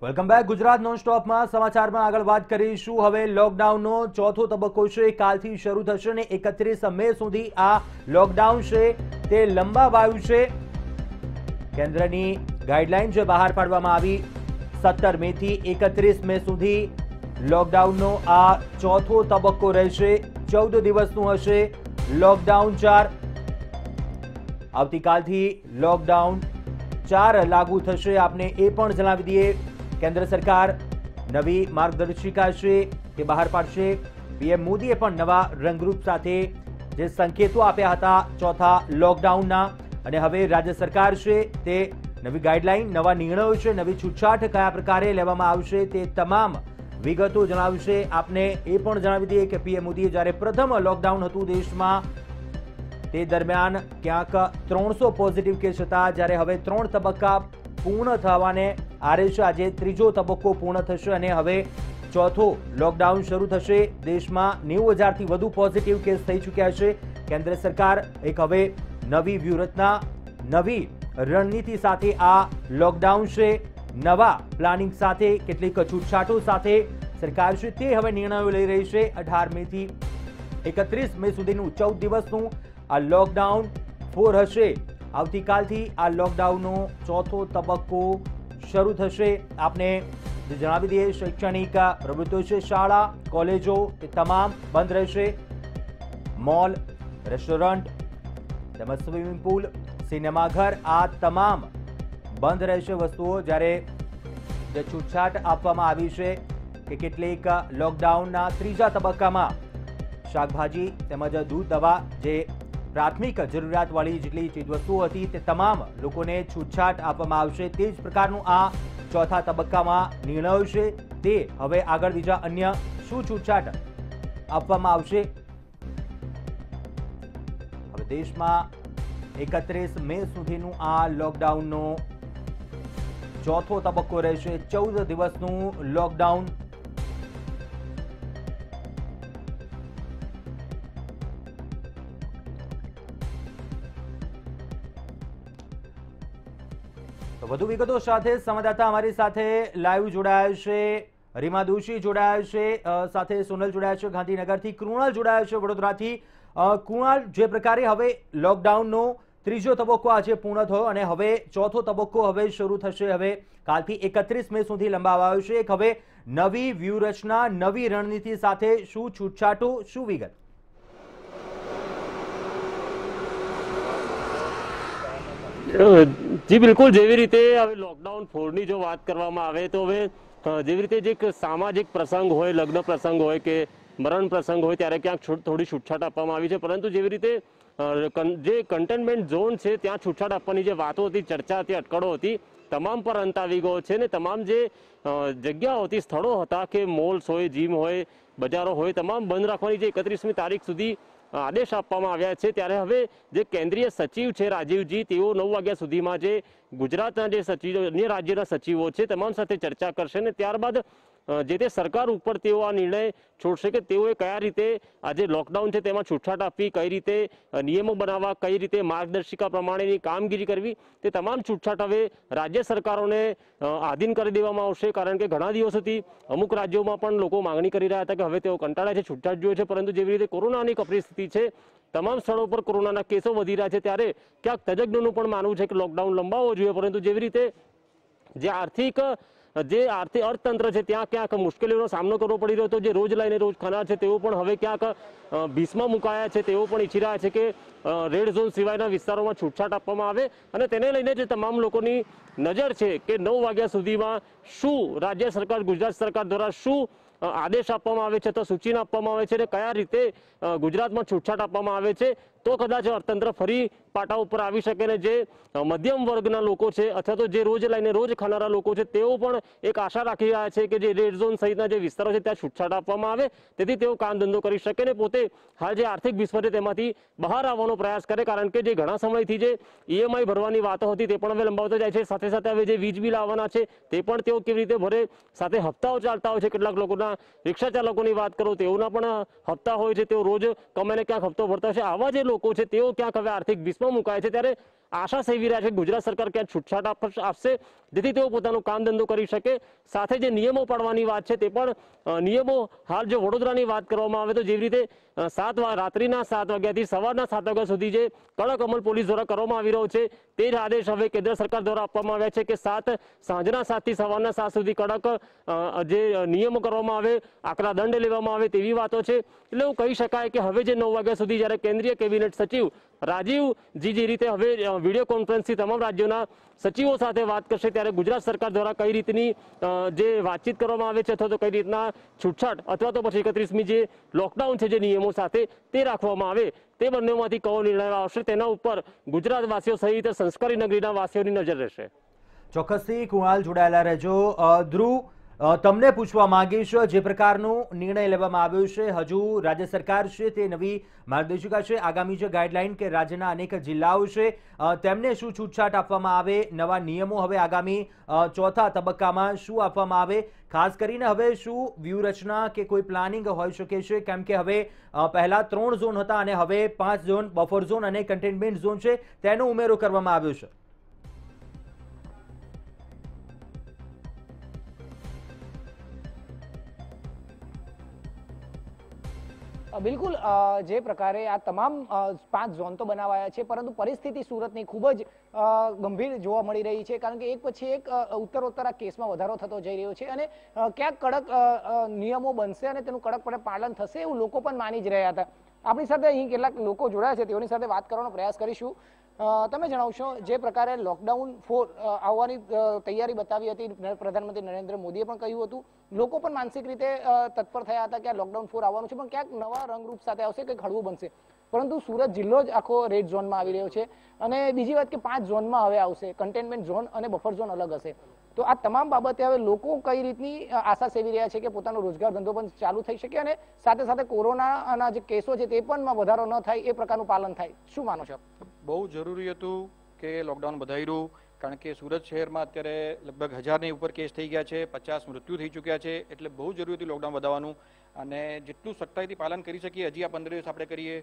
Welcome back. ગુજરાત નોનસ્ટોપમાં સમાચારમાં આગળ વાત કરીશું. હવે લોકડાઉનનો ચોથો તબક્કો છે કાલથી શરૂ થશે અને 31 મે સુધી આ લોકડાઉન છે તે લંબાવાયું છે. કેન્દ્રની ગાઈડલાઈન જે બહાર પાડવામાં આવી 17 મે થી 31 મે સુધી લોકડાઉનનો આ ચોથો તબક્કો રહેશે। 14 દિવસનું હશે લોકડાઉન 4। આવતીકાલથી લોકડાઉન 4 લાગુ થશે। આપને એ પણ જણાવી દઈએ, કેન્દ્ર સરકાર નવી માર્ગદર્શિકા છે તે બહાર પાડશે। પીએમ મોદીએ પણ નવા રંગરૂપ સાથે જે સંકેતો આપ્યા હતા ચોથા લોકડાઉનના, અને હવે રાજ્ય સરકાર છે તે નવી ગાઈડલાઈન, નવા નિર્ણયો છે, નવી છૂટછાટ કયા પ્રકારે લેવામાં આવશે તે તમામ વિગતો જણાવશે। આપને એ પણ જણાવી દઈએ કે પીએમ મોદીએ જ્યારે પ્રથમ લોકડાઉન હતું દેશમાં તે દરમિયાન ક્યાંક 300 પોઝિટિવ કેસ હતા, જ્યારે હવે 3 તબક્કા પૂર્ણ થવાને આરે છે। આજે ત્રીજો તબક્કો પૂર્ણ થશે અને હવે ચોથો લોકડાઉન શરૂ થશે। દેશમાં 90,000થી વધુ પોઝિટિવ કેસ થઈ ચૂક્યા છે। કેન્દ્ર સરકાર એક હવે નવી વ્યૂહરચના, નવી રણનીતિ સાથે આ લોકડાઉન છે, નવા પ્લાનિંગ સાથે, કેટલીક છૂટછાટો સાથે સરકાર છે તે હવે નિર્ણયો લઈ રહી છે। 18 મે થી 31 મે સુધીનું 14 દિવસનું આ લોકડાઉન 4 હશે। આવતીકાલથી આ લોકડાઉનનો ચોથો તબક્કો શરૂ થશે। આપને જે જણાવી દઈએ, શૈક્ષણિક પ્રવૃત્તિઓ છે, શાળા કોલેજો તે તમામ બંધ રહેશે। મોલ, રેસ્ટોરન્ટ તેમજ સ્વિમિંગ પુલ, સિનેમાઘર આ તમામ બંધ રહેશે વસ્તુઓ। જ્યારે જે છૂટછાટ આપવામાં આવી છે કે કેટલીક લોકડાઉનના ત્રીજા તબક્કામાં શાકભાજી તેમજ દૂધ, દવા જે પ્રાથમિક જરૂરિયાતવાળી જેટલી ચીજવસ્તુઓ હતી તે તમામ લોકોને છૂટછાટ આપવામાં આવશે। તે જ પ્રકારનું આ ચોથા તબક્કામાં નિર્ણયો છે તે હવે આગળ બીજા અન્ય શું છૂટછાટ આપવામાં આવશે। હવે દેશમાં 31 મે સુધીનું આ લોકડાઉનનો ચોથો તબક્કો રહેશે। 14 દિવસનું લોકડાઉન। તો વધુ વિગતો સાથે સંવાદદાતા અમારી સાથે લાઈવ જોડાયા છે, રીમા દોશી જોડાયા છે, સાથે સોનલ જોડાયા છે ગાંધીનગરથી, કૃણાલ જોડાયા છે વડોદરાથી। કૃણાલ, જે પ્રકારે હવે લોકડાઉનનો ત્રીજો તબક્કો આજે પૂર્ણ થયો અને હવે ચોથો તબક્કો હવે શરૂ થશે, હવે કાલથી 31 મે સુધી લંબાવાયો છે। એક હવે નવી વ્યૂહરચના, નવી રણનીતિ સાથે શું છૂટછાટો, શું વિગત? જી બિલકુલ, જેવી રીતે હવે લોકડાઉન 4ની જો વાત કરવામાં આવે તો હવે જેવી રીતે જે એક સામાજિક પ્રસંગ હોય, લગ્ન પ્રસંગ હોય કે મરણ પ્રસંગ હોય ત્યારે ક્યાંક થોડી છૂટછાટ આપવામાં આવી છે, પરંતુ જેવી રીતે જે કન્ટેનમેન્ટ ઝોન છે ત્યાં છૂટછાટ આપવાની જે વાતો હતી, ચર્ચા હતી, અટકળો હતી, તમામ પર અંત આવી ગયો છે ને તમામ જે જગ્યાઓ હતી, સ્થળો હતા કે મોલ્સ હોય, જીમ હોય, બજારો હોય, તમામ બંધ રાખવાની જે 31મી તારીખ સુધી આદેશ આપવામાં આવ્યા છે। ત્યારે હવે જે કેન્દ્રીય સચિવ છે રાજીવજી, તેઓ 9 વાગ્યા સુધીમાં જે ગુજરાતના જે સચિવો, અન્ય રાજ્યના સચિવો છે તમામ સાથે ચર્ચા કરશે ને ત્યારબાદ જે તે સરકાર ઉપર તેઓ આ નિર્ણય છોડશે કે તેઓએ કયા રીતે આ જે લોકડાઉન છે તેમાં છૂટછાટ આપવી, કઈ રીતે નિયમો બનાવવા, કઈ રીતે માર્ગદર્શિકા પ્રમાણેની કામગીરી કરવી, તે તમામ છૂટછાટ હવે રાજ્ય સરકારોને આધીન કરી દેવામાં આવશે। કારણ કે ઘણા દિવસોથી અમુક રાજ્યોમાં પણ લોકો માંગણી કરી રહ્યા હતા કે હવે તેઓ કંટાળ્યા છે, છૂટછાટ જોઈએ છે, પરંતુ જેવી રીતે કોરોનાની પરિસ્થિતિ છે, તમામ સ્થળો પર કોરોનાના કેસો વધી રહ્યા છે, ત્યારે ક્યાંક તજજ્ઞોનું પણ માનવું છે કે લોકડાઉન લંબાવવો જોઈએ, પરંતુ જેવી રીતે જે અર્થતંત્ર છે ત્યાં ક્યાંક મુશ્કેલીઓનો સામનો કરવો પડી રહ્યો હતો, જે રોજ લઈને રોજ ખાનાર છે તેઓ પણ હવે ક્યાંક ભીસમાં મુકાયા છે। તેઓ પણ ઈચ્છી રહ્યા છે કે રેડ ઝોન સિવાયના વિસ્તારોમાં છૂટછાટ આપવામાં આવે અને તેને લઈને જે તમામ લોકોની નજર છે કે 9 વાગ્યા સુધીમાં શું રાજ્ય સરકાર, ગુજરાત સરકાર દ્વારા શું આદેશ આપવામાં આવે છે, તો સૂચના આપવામાં આવે છે અને કયા રીતે ગુજરાતમાં છૂટછાટ આપવામાં આવે છે, તો કદાચ અર્થતંત્ર ફરી પાટા ઉપર આવી શકે ને જે મધ્યમ વર્ગના લોકો છે અથવા તો જે રોજ લઈને રોજ ખાનારા લોકો છે તેઓ પણ એક આશા રાખી રહ્યા છે કે જે રેડ ઝોન સહિતના જે વિસ્તારો છે ત્યાં છૂટછાટ આપવામાં આવે, તેથી તેઓ કામ ધંધો કરી શકે ને પોતે હાલ જે આર્થિક વિશ્વ છે તેમાંથી બહાર આવવાનો પ્રયાસ કરે। કારણ કે જે ઘણા સમયથી જે EMI ભરવાની વાતો હતી તે પણ હવે લંબાવતા જાય છે, સાથે સાથે હવે જે વીજ બિલ આવવાના છે તે પણ તેઓ કેવી રીતે ભરે, સાથે હપ્તાઓ ચાલતા હોય છે, કેટલાક લોકોના રિક્ષા ચાલકોની વાત કરો તેઓના પણ હપ્તા હોય છે, તેઓ રોજ કમાઈને ક્યાંક હપ્તો ભરતા હોય છે। આવા જે લોકો છે તેઓ ક્યાંક હવે આર્થિક વિશ્વમાં મુકાય છે, ત્યારે આશા સેવી રહ્યા છે કે ગુજરાત સરકાર ક્યાંક છૂટછાટ આપશે, જેથી તેઓ પોતાનું કામ ધંધો કરી શકે। સાથે જે નિયમો પાડવાની વાત છે તે પણ નિયમો હાલ જો વડોદરાની વાત કરવામાં આવે તો જેવી રીતે રાત્રિના 7 વાગ્યાથી સવારના 7 વાગ્યા સુધી જે કડક અમલ પોલીસ દ્વારા કરવામાં આવી રહ્યો છે તે જ આદેશ હવે કેન્દ્ર સરકાર દ્વારા આપવામાં આવ્યા છે કે સાંજના 7 થી સવારના 7 સુધી કડક જે નિયમો કરવામાં આવે, આકરા દંડ લેવામાં આવે તેવી વાતો છે। એટલે એવું કહી શકાય કે હવે જે 9 વાગ્યા સુધી જ્યારે કેન્દ્રીય કેબિનેટ સચિવ રાજીવજી જે રીતે હવે વિડીયો કોન્ફરન્સથી તમામ રાજ્યોના સચિવો સાથે વાત કરશે ત્યારે ગુજરાત સરકાર દ્વારા કઈ રીતની જે વાતચીત કરવામાં આવે છે અથવા તો કઈ રીતના છૂટછાટ અથવા તો પછી 31મી જે લોકડાઉન છે જે નિયમો સાથે તે રાખવામાં આવે તે બંનેમાંથી કયો નિર્ણય આવશે તેના ઉપર ગુજરાતવાસીઓ સહિત સંસ્કારી નગરીના વાસીઓની નજર રહેશે। ચોક્કસથી કુણાલ જોડાયેલા રહેજો। ધ્રુવ, તમને પૂછવા માંગીશ, જે પ્રકારનો નિર્ણય લેવામાં આવ્યો છે, હજુ રાજ્ય સરકાર છે તે નવી માર્ગદર્શિકા છે, આગામી જે ગાઈડલાઈન કે રાજ્યના અનેક જિલ્લાઓ છે તેમને શું છૂટછાટ આપવામાં આવે, નવા નિયમો હવે આગામી ચોથા તબક્કામાં શું આપવામાં આવે, ખાસ કરીને હવે શું વ્યૂહરચના કે કોઈ પ્લાનિંગ હોઈ શકે છે, કેમ કે હવે પહેલા 3 ઝોન હતા અને હવે 5 ઝોન, બફર ઝોન અને કન્ટેનમેન્ટ ઝોન છે તેનો ઉમેરો કરવામાં આવ્યો છે। બિલકુલ જે પ્રકારે આ તમામ 5 ઝોન તો બનાવાયા છે પરંતુ પરિસ્થિતિ સુરતની ખૂબ જ ગંભીર જોવા મળી રહી છે કારણ કે એક પછી એક ઉત્તરોત્તર આ કેસમાં વધારો થતો જઈ રહ્યો છે અને ક્યાંક કડક નિયમો બનશે અને તેનું કડકપણે પાલન થશે એવું લોકો પણ માની જ રહ્યા હતા। આપણી સાથે અહીં કેટલાક લોકો જોડાયા છે તેઓની સાથે વાત કરવાનો પ્રયાસ કરીશું। તમે જણાવશો જે પ્રકારે લોકડાઉન 4 આવવાની તૈયારી બતાવી હતી પ્રધાનમંત્રી નરેન્દ્ર મોદીએ પણ કહ્યું હતું, લોકો પણ માનસિક રીતે તત્પર થયા હતા કે આ લોકડાઉન 4 આવવાનું છે પણ ક્યાંક નવા રંગરૂપ સાથે આવશે, કંઈક હળવું બનશે, પરંતુ સુરત જિલ્લો જ આખો રેડ ઝોનમાં આવી રહ્યો છે અને બીજી વાત કે 5 ઝોનમાં હવે આવશે, કન્ટેનમેન્ટ ઝોન અને બફર ઝોન અલગ હશે। તો આ તમામ બાબતે હવે લોકો કઈ રીતની આશા સેવી રહ્યા છે કે પોતાનો રોજગાર ધંધો પણ ચાલુ થઈ શકે અને સાથે સાથે કોરોનાના જે કેસો છે તે પણ વધારો ન થાય એ પ્રકારનું પાલન થાય, શું માનો છો? બહુ જરૂરી હતું કે લોકડાઉન વધાર્યું કારણ કે સુરત શહેરમાં અત્યારે લગભગ 1000ની ઉપર કેસ થઈ ગયા છે, 50 મૃત્યુ થઈ ચૂક્યા છે, એટલે બહુ જરૂરી હતું લોકડાઉન વધારવાનું અને જેટલું સખ્તાઈથી પાલન કરી શકીએ હજી આ 15 દિવસ આપણે કરીએ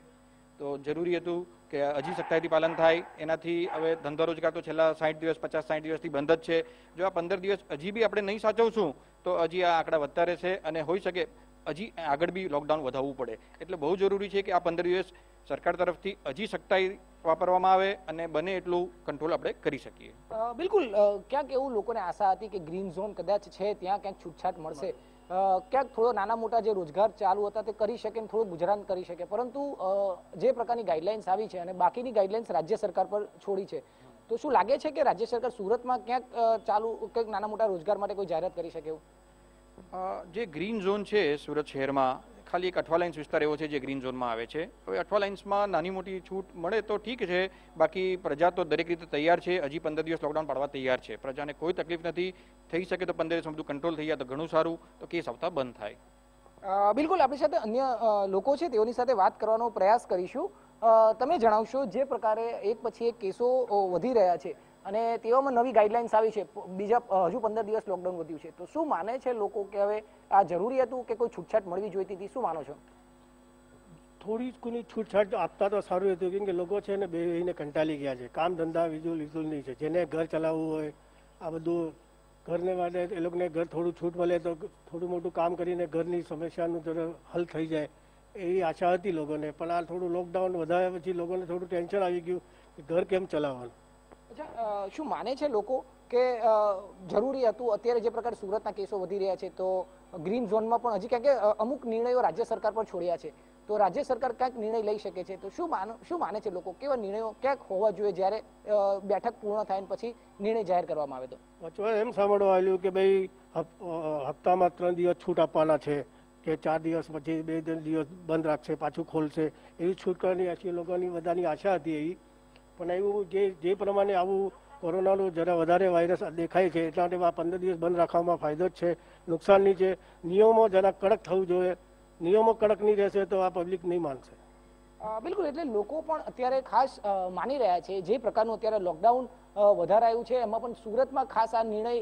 તો જરૂરી હતું કે હજી સખ્તાઈથી પાલન થાય। એનાથી હવે ધંધા રોજગાર તો છેલ્લા 60 દિવસ 50-60 દિવસથી બંધ જ છે, જો આ 15 દિવસ હજી બી આપણે નહીં સાચવશું તો હજી આ આંકડા વધતા રહેશે અને હોઈ શકે હજી આગળ બી લોકડાઉન વધારવું પડે, એટલે બહુ જરૂરી છે કે આ 15 દિવસ સરકાર તરફથી હજી સખ્તાઈ વાપરવામાં આવે અને બને એટલું કંટ્રોલ આપણે કરી શકીએ। બિલકુલ ક્યાંક એવું લોકોને આશા હતી કે ગ્રીન ઝોન કદાચ છે ત્યાં ક્યાંક છૂટછાટ મળશે, ક્યાંક થોડો નાના મોટા જે રોજગાર ચાલુ હતા તે કરી શકે, થોડું ગુજરાન કરી શકે, પરંતુ જે પ્રકારની ગાઈડલાઇન્સ આવી છે અને બાકીની ગાઈડલાઇન્સ રાજ્ય સરકાર પર છોડી છે, તો શું લાગે છે કે રાજ્ય સરકાર સુરતમાં ક્યાંક ચાલુ કંઈક નાના મોટા રોજગાર માટે કોઈ જાહેરાત કરી શકે એવું? જે ગ્રીન ઝોન છે સુરત શહેરમાં ખાલી એક અઠવાલાઇન્સ વિસ્તાર એવો છે જે ગ્રીન ઝોનમાં આવે છે, હવે અઠવાલાઇન્સમાં નાની મોટી છૂટ મળે તો ઠીક છે, બાકી પ્રજા તો દરેક રીતે તૈયાર છે, હજી 15 દિવસ લોકડાઉન પાડવા તૈયાર છે, પ્રજાને કોઈ તકલીફ નથી, થઈ શકે તો 15 દિવસમાં બધું કંટ્રોલ થઈ જાય તો ઘણું સારું, તો કેસ આવતા બંધ થાય। બિલકુલ આપણી સાથે અન્ય લોકો છે તેઓની સાથે વાત કરવાનો પ્રયાસ કરીશું। તમે જણાવશો જે પ્રકારે એક પછી એક કેસો વધી રહ્યા છે અને તેવામાં નવી ગાઈડલાઇન્સ આવી છે, બીજા હજુ 15 દિવસ લોકડાઉન વધ્યું છે, તો શું માને છે લોકો કે હવે આ જરૂરી હતું કે કોઈ છૂટછાટ મળવી જોઈતી હતી, શું માનો છો? થોડી કોની છૂટછાટ આપતા તો સારું હતું કેમ કે લોકો છે ને બેહીને કંટાળી ગયા છે, કામ ધંધા બીજું લીધું નહીં છે, જેને ઘર ચલાવવું હોય આ બધું ઘરને માટે એ લોકોને ઘર થોડું છૂટ મળે તો થોડું મોટું કામ કરીને ઘરની સમસ્યાનું જરા હલ થઈ જાય એવી આશા હતી લોકોને, પણ આ થોડું લોકડાઉન વધાર્યા પછી લોકોને થોડું ટેન્શન આવી ગયું કે ઘર કેમ ચલાવવાનું। અચ્છા, શું માને છે લોકો કે જરૂરી હતું અત્યારે જે પ્રકારે સુરતના કેસો વધી રહ્યા છે તો ગ્રીન ઝોનમાં પણ હજી ક્યાંક અમુક નિર્ણયો રાજ્ય સરકાર પર છોડ્યા છે, તો રાજ્ય સરકાર ક્યાંક નિર્ણય લઈ શકે છે, તો શું માને છે લોકો કેવા નિર્ણયો ક્યાંક હોવા જોઈએ જ્યારે બેઠક પૂર્ણ થાય પછી નિર્ણય જાહેર કરવામાં આવે? તો એમ સાંભળવા આવ્યું કે ભાઈ હપ્તામાં 3 દિવસ છૂટ આપવાના છે કે 4 દિવસ પછી 2 દિવસ બંધ રાખશે પાછું ખોલશે, એવી છૂટ કરવાની લોકોની બધાની આશા હતી એવી, પણ એવું જે પ્રમાણે આવું કોરોનાનો જરા વધારે વાયરસ દેખાય છે એટલા માટે આ 15 દિવસ બંધ રાખવામાં ફાયદો જ છે, નુકસાનની છે, નિયમો જરા કડક થવું જોઈએ, નિયમો કડક નહીં રહેશે તો આ પબ્લિક નહીં માનશે। બિલકુલ, એટલે લોકો પણ અત્યારે ખાસ માની રહ્યા છે જે પ્રકારનું અત્યારે લોકડાઉન વધારાયું છે, એમાં પણ સુરતમાં ખાસ આ નિર્ણય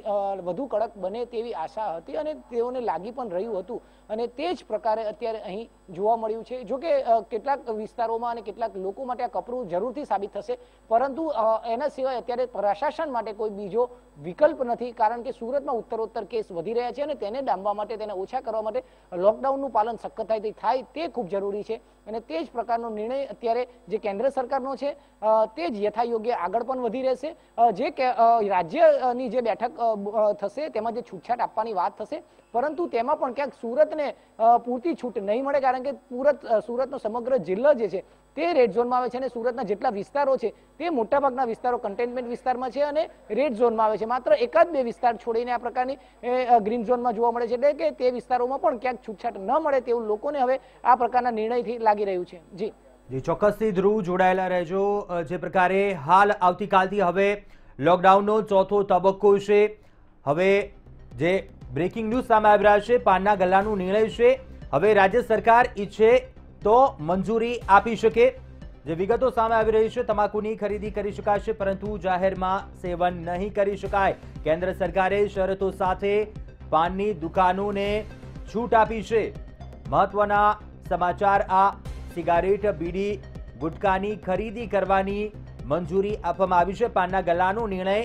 વધુ કડક બને તેવી આશા હતી અને તેઓને લાગી પણ રહ્યું હતું અને તે જ પ્રકારે અત્યારે અહીં જોવા મળ્યું છે। જો કે કેટલાક વિસ્તારોમાં અને કેટલાક લોકો માટે આ કપરું જરૂરથી સાબિત થશે, પરંતુ એના સિવાય અત્યારે પ્રશાસન માટે કોઈ બીજો વિકલ્પ નથી, કારણ કે સુરતમાં ઉત્તરોત્તર કેસ વધી રહ્યા છે અને તેને ડામવા માટે, તેને ઓછા કરવા માટે લોકડાઉનનું પાલન સખતાઈથી થાય તે ખૂબ જરૂરી છે અને તે જ પ્રકારનો નિર્ણય અત્યારે જે કેન્દ્ર સરકારનો છે તે જ યથાયોગ્ય આગળ પણ વધી રહેશે। જે રાજ્યની જે બેઠક થશે તેમાં જે છૂટછાટ આપવાની વાત થશે, પરંતુ તેમાં પણ ક્યાંક સુરતને પૂરતી છૂટ નહીં મળે, કારણ કે સુરતનો સમગ્ર જિલ્લો જે છે તે રેડ ઝોનમાં આવે છે અને સુરતના જેટલા વિસ્તારો છે તે મોટાભાગના વિસ્તારો કન્ટેનમેન્ટ વિસ્તારમાં છે અને રેડ ઝોનમાં આવે છે। માત્ર એકાદ બે વિસ્તાર છોડીને આ પ્રકારની ગ્રીન ઝોનમાં જોવા મળે છે, એટલે કે તે વિસ્તારોમાં પણ ક્યાંક છૂટછાટ ન મળે તેવું લોકોને હવે આ પ્રકારના નિર્ણયથી લાગી રહ્યું છે। જી ચોક્કસથી ધ્રુવ જોડાયેલા રહેજો। જે પ્રકારે હાલ આવતીકાલથી હવે લોકડાઉનનો ચોથો તબક્કો છે, હવે જે બ્રેકિંગ ન્યૂઝ સામે આવી રહ્યા છે, પાનના ગલ્લાનું નિર્ણય છે, હવે રાજ્ય સરકાર ઈચ્છે તો મંજૂરી આપી શકે। જે વિગતો સામે આવી રહી છે, તમાકુની ખરીદી કરી શકાશે પરંતુ જાહેરમાં સેવન નહીં કરી શકાય। કેન્દ્ર સરકારે શરતો સાથે પાનની દુકાનોને છૂટ આપી છે। મહત્વના સમાચાર આ સિગારેટ, બીડી, ગુટકાની ખરીદી કરવાની મંજૂરી આપવામાં આવી છે। પાનના ગલ્લાનો નિર્ણય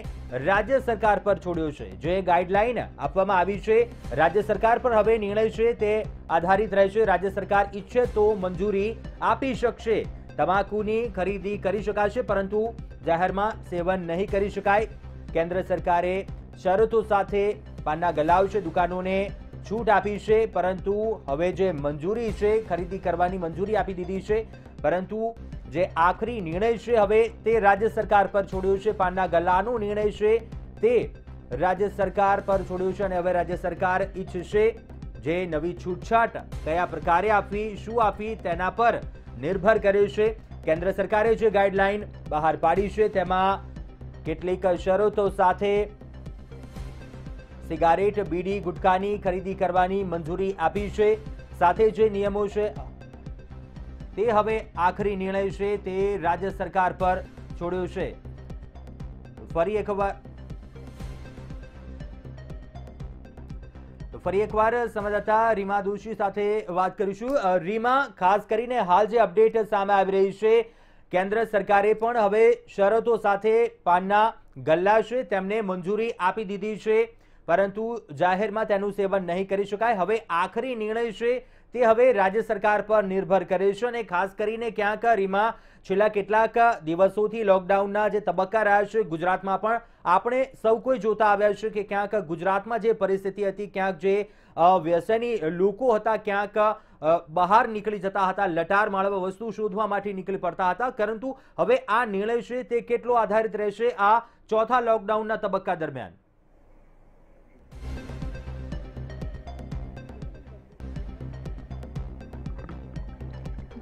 રાજ્ય સરકાર પર છોડ્યો છે। જે ગાઈડલાઈન આપવામાં આવી છે રાજ્ય સરકાર પર હવે નિર્ણય છે તે આધારિત રહેશે। રાજ્ય સરકાર ઈચ્છે તો મંજૂરી આપી શકશે। તમાકુની ખરીદી કરી શકાશે પરંતુ જાહેરમાં સેવન નહીં કરી શકાય। કેન્દ્ર સરકારે શરતો સાથે પાનના ગલ્લાઓ છે દુકાનોને છૂટ આપી છે, પરંતુ હવે જે મંજૂરી છે ખરીદી કરવાની મંજૂરી આપી દીધી છે, પરંતુ જે આખરી નિર્ણય છે હવે તે રાજ્ય સરકાર પર છોડ્યો છે। પાનના ગલ્લાનો નિર્ણય છે તે રાજ્ય સરકાર પર છોડ્યો છે અને હવે રાજ્ય સરકાર ઈચ્છશે જે નવી છૂટછાટ કયા પ્રકારે આપવી, શું આપવી તેના પર નિર્ભર કરે છે। કેન્દ્ર સરકારે જે ગાઈડલાઈન બહાર પાડી છે તેમાં કેટલીક શરતો સાથે સિગારેટ, બીડી, ગુટકાની ખરીદી કરવાની મંજૂરી આપી છે। સાથે જે નિયમો છે તે હવે આખરી નિર્ણય છે તે રાજ્ય સરકાર પર છોડ્યો છે। ફરી એકવાર સંવાદદાતા રીમા દોશી સાથે વાત કરીશું। રીમા, ખાસ કરીને હાલ જે અપડેટ સામે આવી રહી છે, કેન્દ્ર સરકારે પણ હવે શરતો સાથે પાનના ગલ્લા છે તેમને મંજૂરી આપી દીધી છે, પરંતુ જાહેરમાં તેનું સેવન નહીં કરી શકાય। હવે આખરી નિર્ણય છે તે હવે રાજ્ય સરકાર પર નિર્ભર કરે છે અને ખાસ કરીને ક્યાંક રીમા છેલ્લા કેટલાક દિવસોથી લોકડાઉનના જે તબક્કા રહ્યા છે ગુજરાતમાં પણ આપણે સૌ કોઈ જોતા આવ્યા છે કે ક્યાંક ગુજરાતમાં જે પરિસ્થિતિ હતી, ક્યાંક જે વ્યસની લોકો હતા ક્યાંક બહાર નીકળી જતા હતા, લટાર માળવા વસ્તુ શોધવા માટે નીકળી પડતા હતા, પરંતુ હવે આ નિર્ણય છે તે કેટલો આધારિત રહેશે આ ચોથા લોકડાઉનના તબક્કા દરમિયાન?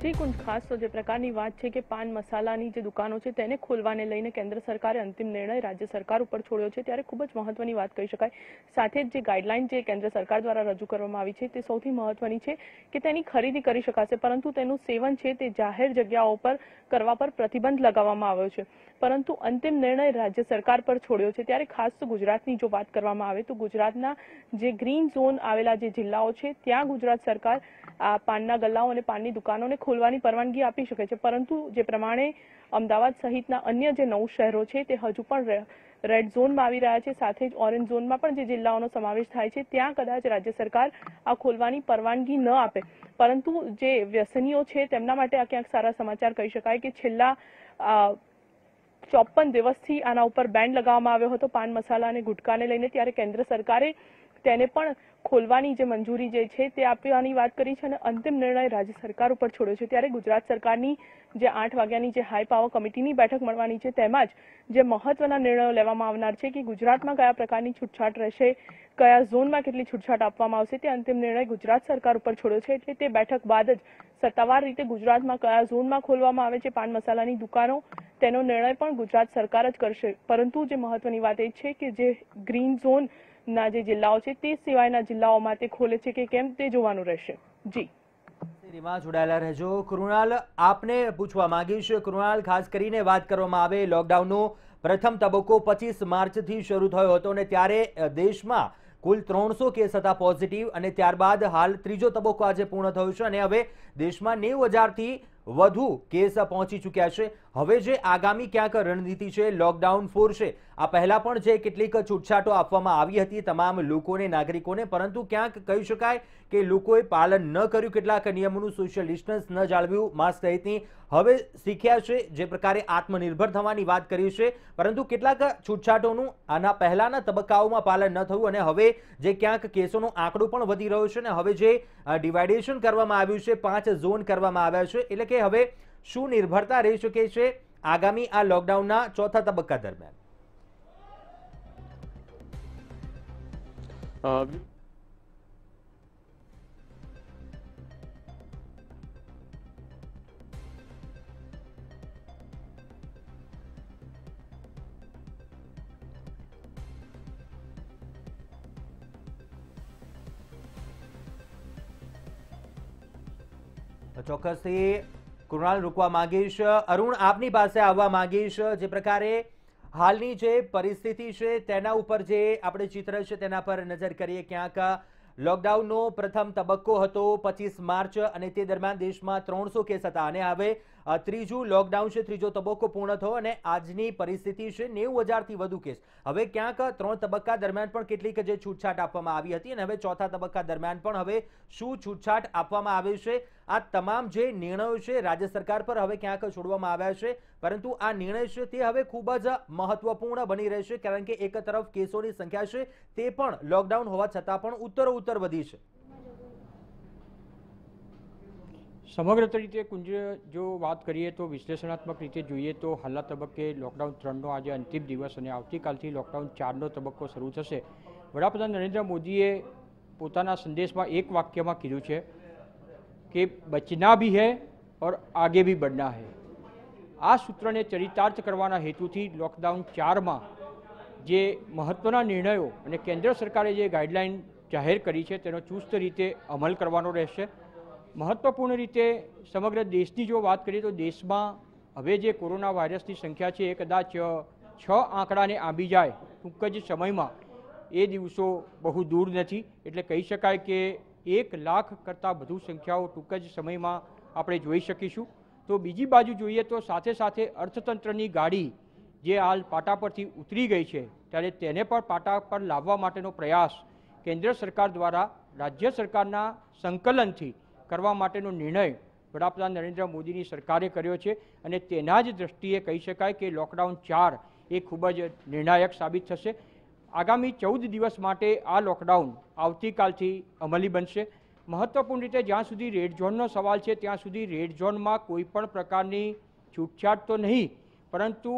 જી કુંજ, ખાસ તો જે પ્રકારની વાત છે કે પાન મસાલાની જે દુકાનો છે તેને ખોલવાને લઈને કેન્દ્ર સરકારે અંતિમ નિર્ણય રાજ્ય સરકાર ઉપર છોડ્યો છે, ત્યારે ખૂબ જ મહત્વની વાત કહી શકાય। સાથે જ જે ગાઈડલાઈન જે કેન્દ્ર સરકાર દ્વારા રજૂ કરવામાં આવી છે તે સૌથી મહત્વની છે કે તેની ખરીદી કરી શકાશે, પરંતુ તેનું સેવન છે તે જાહેર જગ્યાઓ પર કરવા પર પ્રતિબંધ લગાવવામાં આવ્યો છે, પરંતુ અંતિમ નિર્ણય રાજ્ય સરકાર પર છોડ્યો છે। ત્યારે ખાસ તો ગુજરાતની જો વાત કરવામાં આવે તો ગુજરાતના જે ગ્રીન ઝોન આવેલા જે જિલ્લાઓ છે ત્યાં ગુજરાત સરકાર આ પાનના ગલ્લાઓ અને પાનની દુકાનોને ખોલવાની પરવાનગી આપી શકે છે, પરંતુ જે પ્રમાણે અમદાવાદ સહિતના અન્ય જે 9 શહેરો છે તે હજુ પણ રેડ ઝોનમાં આવી રહ્યા છે, સાથે જ ઓરેન્જ ઝોનમાં પણ જે જિલ્લાઓનો સમાવેશ થાય છે ત્યાં કદાચ રાજ્ય સરકાર આ ખોલવાની પરવાનગી ન આપે, પરંતુ જે વ્યસનીઓ છે તેમના માટે આ ક્યાંક સારા સમાચાર કહી શકાય કે છેલ્લા 54 દિવસથી આના ઉપર બેન લગાવવામાં આવ્યો હતો પાન મસાલા અને ગુટકાને લઈને, ત્યારે કેન્દ્ર સરકારે તેને પણ ખોલવાની જે મંજૂરી જે છે તે આપવાની વાત કરી છે અને અંતિમ નિર્ણય રાજ્ય સરકાર ઉપર છોડ્યો છે। ત્યારે ગુજરાત સરકારની જે 8 વાગ્યાની જે હાઈ પાવર કમિટીની બેઠક મળવાની છે તેમાં જ જે મહત્વના નિર્ણયો લેવામાં આવનાર છે કે ગુજરાતમાં કયા પ્રકારની છૂટછાટ રહેશે, કયા ઝોનમાં કેટલી છૂટછાટ આપવામાં આવશે, તે અંતિમ નિર્ણય ગુજરાત સરકાર ઉપર છોડ્યો છે। એટલે તે બેઠક બાદ જ સત્તાવાર રીતે ગુજરાતમાં કયા ઝોનમાં ખોલવામાં આવે છે પાન મસાલાની દુકાનો તેનો નિર્ણય પણ ગુજરાત સરકાર જ કરશે, પરંતુ જે મહત્વની વાત એ છે કે જે ગ્રીન ઝોન ના જે જિલ્લાઓ છે તે સિવાયના જિલ્લાઓમાં તે ખોલે છે કે કેમ તે જોવાનું રહેશે। જી રીમા, જોડાયેલા રહેજો। કૃણાલ, આપને પૂછવા માંગીશ, કૃણાલ, ખાસ કરીને વાત કરવામાં આવે લોકડાઉનનો પ્રથમ તબક્કો 25 માર્ચથી શરૂ થયો હતો અને ત્યારે દેશમાં કુલ 300 કેસ હતા પોઝિટિવ અને ત્યારબાદ હાલ ત્રીજો તબક્કો આજે પૂર્ણ થયો છે અને હવે દેશમાં 90,000થી વધુ કેસ પહોંચી ચૂક્યા છે। હવે જે આગામી ક્યાંક રણનીતિ છે લોકડાઉન 4 છે, આ પહેલા પણ જે કેટલીક છૂટછાટો આપવામાં આવી હતી તમામ લોકોને, નાગરિકોને, પરંતુ ક્યાંક કહી શકાય કે લોકોએ પાલન ન કર્યું, કેટલાક નિયમોનું, સોશિયલ ડિસ્ટન્સ ન જાળવ્યું, માસ્ક સહિતની હવે શીખ્યા છે, જે પ્રકારે આત્મનિર્ભર થવાની વાત કરી છે, પરંતુ કેટલાક છૂટછાટોનું આના પહેલાના તબક્કાઓમાં પાલન ન થયું અને હવે જે ક્યાંક કેસોનો આંકડો પણ વધી રહ્યો છે અને હવે જે ડિવાઇડેશન કરવામાં આવ્યું છે, 5 ઝોન કરવામાં આવ્યા છે, એટલે કે હવે શું નિર્ભરતા રહી શકે છે આગામી આ લોકડાઉનના ચોથા તબક્કા દરમિયાન? ચોક્કસથી કૃણાલ રોકવા માંગીશ, અરુણ આપની પાસે આવવા માંગીશ, જે પ્રકારે હાલની જે પરિસ્થિતિ છે તેના ઉપર જે આપણે ચિત્ર છે તેના પર નજર કરીએ। ક્યાંક લોકડાઉનનો પ્રથમ તબક્કો હતો 25 માર્ચ અને તે દરમિયાન દેશમાં 300 કેસ હતા અને હવે ત્રીજું લોકડાઉન છે, ત્રીજો તબક્કો પૂર્ણ થયો અને આજની પરિસ્થિતિ છે 90,000થી વધુ કેસ। હવે ક્યાંક 3 તબક્કા દરમિયાન પણ કેટલીક જે છૂટછાટ આપવામાં આવી હતી અને હવે ચોથા તબક્કા દરમિયાન પણ હવે શું છૂટછાટ આપવામાં આવે છે, આ તમામ જે નિર્ણયો છે રાજ્ય સરકાર પર હવે ક્યાંક છોડવામાં આવ્યા છે, પરંતુ આ નિર્ણય છે તે હવે ખૂબ જ મહત્વપૂર્ણ બની રહેશે, કારણ કે એક તરફ કેસોની સંખ્યા છે તે પણ લોકડાઉન હોવા છતાં પણ ઉત્તરોત્તર વધી છે। સમગ્ર રીતે કુંજ જો વાત કરીએ તો વિશ્લેષણાત્મક રીતે જોઈએ તો હાલના તબક્કે લોકડાઉન 3નો આજે અંતિમ દિવસ અને આવતીકાલથી લોકડાઉન 4નો તબક્કો શરૂ થશે। વડાપ્રધાન નરેન્દ્ર મોદીએ પોતાના સંદેશમાં એક વાક્યમાં કીધું છે કે બચના ભી હૈ ઓર આગે ભી બઢના હૈ। આ સૂત્રને ચરિતાર્થ કરવાના હેતુથી લોકડાઉન 4માં જે મહત્ત્વના નિર્ણયો અને કેન્દ્ર સરકારે જે ગાઈડલાઇન જાહેર કરી છે તેનો ચુસ્ત રીતે અમલ કરવાનો રહેશે। મહત્વપૂર્ણ રીતે સમગ્ર દેશની જો વાત કરીએ તો દેશમાં હવે જે કોરોના વાયરસની સંખ્યા છે એ કદાચ 6 આંકડાને આંબી જાય ટૂંક જ સમયમાં, એ દિવસો બહુ દૂર નથી, એટલે કહી શકાય કે 1 લાખ કરતાં વધુ સંખ્યાઓ ટૂંક જ સમયમાં આપણે જોઈ શકીશું। તો બીજી બાજુ જોઈએ તો સાથે સાથે અર્થતંત્રની ગાડી જે હાલ પાટા પરથી ઉતરી ગઈ છે ત્યારે તેને પણ પાટા પર લાવવા માટેનો પ્રયાસ કેન્દ્ર સરકાર દ્વારા રાજ્ય સરકારના સંકલનથી કરવા માટેનો નિર્ણય વડાપ્રધાન નરેન્દ્ર મોદીની સરકારે કર્યો છે અને તેના જ દ્રષ્ટિએ કહી શકાય કે લોકડાઉન 4 એ ખૂબ જ નિર્ણાયક સાબિત થશે। આગામી 14 દિવસ માટે આ લોકડાઉન આવતીકાલથી અમલી બનશે। મહત્વપૂર્ણ રીતે જ્યાં સુધી રેડ ઝોનનો સવાલ છે ત્યાં સુધી રેડ ઝોનમાં કોઈ પણ પ્રકારની છૂટછાટ તો નહીં, પરંતુ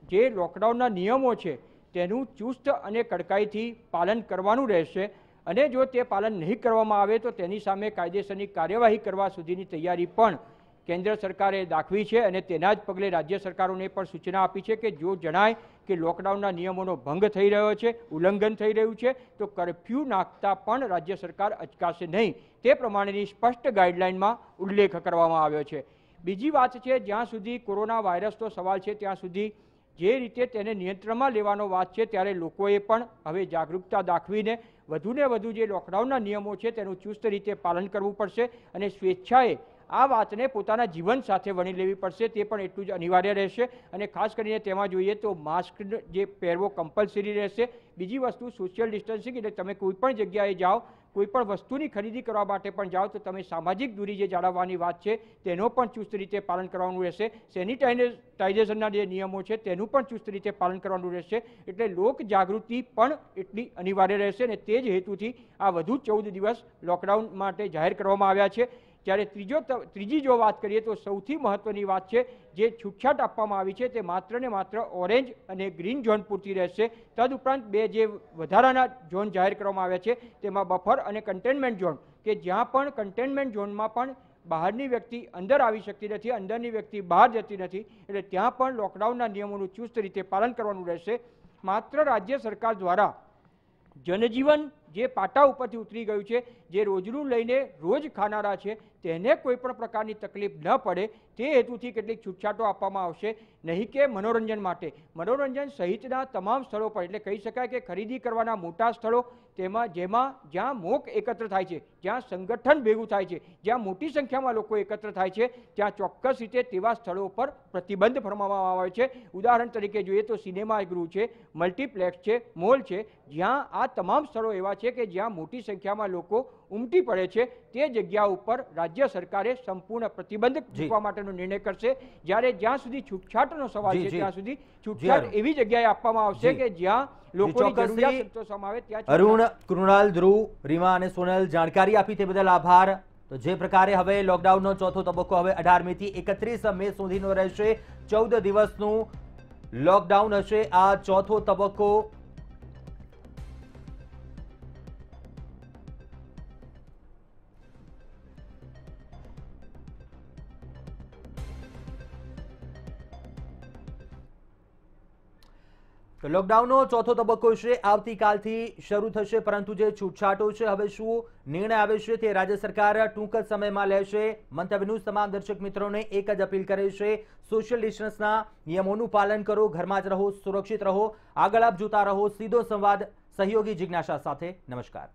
જે લોકડાઉનના નિયમો છે તેનું ચુસ્ત અને કડકાઈથી પાલન કરવાનું રહેશે અને જો તે પાલન નહીં કરવામાં આવે તો તેની સામે કાયદેસરની કાર્યવાહી કરવા સુધીની તૈયારી પણ કેન્દ્ર સરકારે દાખવી છે અને તેના જ પગલે રાજ્ય સરકારોને પણ સૂચના આપી છે કે જો જણાય કે લોકડાઉનના નિયમોનો ભંગ થઈ રહ્યો છે, ઉલ્લંઘન થઈ રહ્યું છે તો કર્ફ્યુ નાખતા પણ રાજ્ય સરકાર અચકાશે નહીં, તે પ્રમાણેની સ્પષ્ટ ગાઈડલાઇનમાં ઉલ્લેખ કરવામાં આવ્યો છે। બીજી વાત છે, જ્યાં સુધી કોરોના વાયરસનો સવાલ છે ત્યાં સુધી જે રીતે તેને નિયંત્રણમાં લેવાનો વાત છે ત્યારે લોકોએ પણ હવે જાગૃતતા દાખવીને વધુને વધુ જે લોકડાઉનના નિયમો છે તેનું ચુસ્ત રીતે પાલન કરવું પડશે અને સ્વેચ્છાએ આ વાતને પોતાના જીવન સાથે વણી લેવી પડશે, તે પણ એટલું જ અનિવાર્ય રહેશે અને ખાસ કરીને તેમાં જોઈએ તો માસ્ક જે પહેરવો કમ્પલસરી રહેશે। બીજી વસ્તુ સોશિયલ ડિસ્ટન્સિંગ, એટલે તમે કોઈ પણ જગ્યાએ જાઓ, કોઈ પણ વસ્તુની ખરીદી કરવા માટે પણ જાઓ તો તમે સામાજિક દૂરી જે જાળવવાની વાત છે તેનો પણ ચુસ્ત રીતે પાલન કરવાનું રહેશે। સેનિટાઇઝેશનના જે નિયમો છે તેનું પણ ચુસ્ત રીતે પાલન કરવાનું રહેશે, એટલે લોક જાગૃતિ પણ એટલી અનિવાર્ય રહેશે અને તે જ હેતુથી આ વધુ 14 દિવસ લોકડાઉન માટે જાહેર કરવામાં આવ્યા છે। જ્યારે ત્રીજી જો વાત કરીએ તો સૌથી મહત્વની વાત છે, જે છૂટછાટ આપવામાં આવી છે તે માત્ર ને માત્ર ઓરેન્જ અને ગ્રીન ઝોન પૂરતી રહેશે। તદુપરાંત 2 જે વધારાના ઝોન જાહેર કરવામાં આવ્યા છે તેમાં બફર અને કન્ટેનમેન્ટ ઝોન, કે જ્યાં પણ કન્ટેનમેન્ટ ઝોનમાં પણ બહારની વ્યક્તિ અંદર આવી શકતી નથી, અંદરની વ્યક્તિ બહાર જતી નથી, એટલે ત્યાં પણ લોકડાઉનના નિયમોનું ચુસ્ત રીતે પાલન કરવાનું રહેશે। માત્ર રાજ્ય સરકાર દ્વારા જનજીવન જે પાટા ઉપરથી ઉતરી ગયું છે, જે રોજનું લઈને રોજ ખાનારા છે તેને કોઈ પણ પ્રકારની તકલીફ ન પડે તે હેતુથી કેટલીક છૂટછાટો આપવામાં આવશે, નહીં કે મનોરંજન માટે. મનોરંજન સહિતના તમામ સ્થળો પર, એટલે કહી શકાય કે ખરીદી કરવાના મોટા સ્થળો, જ્યાં મોક એકત્ર થાય છે, જ્યાં સંગઠન ભેગું થાય છે, જ્યાં મોટી સંખ્યામાં લોકો એકત્ર થાય છે, ત્યાં ચોક્કસ રીતે તેવા સ્થળો પર પ્રતિબંધ ફરમાવવામાં આવે છે. ઉદાહરણ તરીકે જોઈએ તો સિનેમા ગૃહ છે, મલ્ટીપ્લેક્સ છે, મોલ છે, જ્યાં આ તમામ સ્થળો એવા છે કે જ્યાં મોટી સંખ્યામાં લોકો ઉમટી પડે છે, તે જગ્યા ઉપર રાજ્ય સરકારે સંપૂર્ણ પ્રતિબંધ મૂકવા માટેનો નિર્ણય કરશે. જ્યારે જ્યાં સુધી છૂટછાટનો સવાલ છે ત્યાં સુધી છૂટછાટ એવી જગ્યાએ આપવામાં આવશે કે જ્યાં લોકોની જરૂરિયાત સંતોષવામાં આવે. ત્યાં અરુણ, કૃણાલ, ધ્રુવ, રીમા અને સોનલ જાણકારી આપી તે બદલ આભાર. તો જે પ્રકારે હવે લોકડાઉનનો ચોથો તબક્કો હવે 18 મેથી 31 મે સુધીનો રહેશે. 14 દિવસનું લોકડાઉન હશે આ ચોથો તબક્કો. તો લોકડાઉનનો ચોથો તબક્કો છે આવતીકાલથી શરૂ થશે, પરંતુ જે છૂટછાટો છે હવે શું નિર્ણય આવે છે તે રાજ્ય સરકાર ટૂંક જ સમયમાં લેશે. મંતવ્ય ન્યૂઝ તમામ દર્શક મિત્રોને એક જ અપીલ કરે છે, સોશિયલ ડિસ્ટન્સના નિયમોનું પાલન કરો, ઘરમાં જ રહો, સુરક્ષિત રહો. આગળ આપ જોતા રહો સીધો સંવાદ સહયોગી જિજ્ઞાસા સાથે. નમસ્કાર.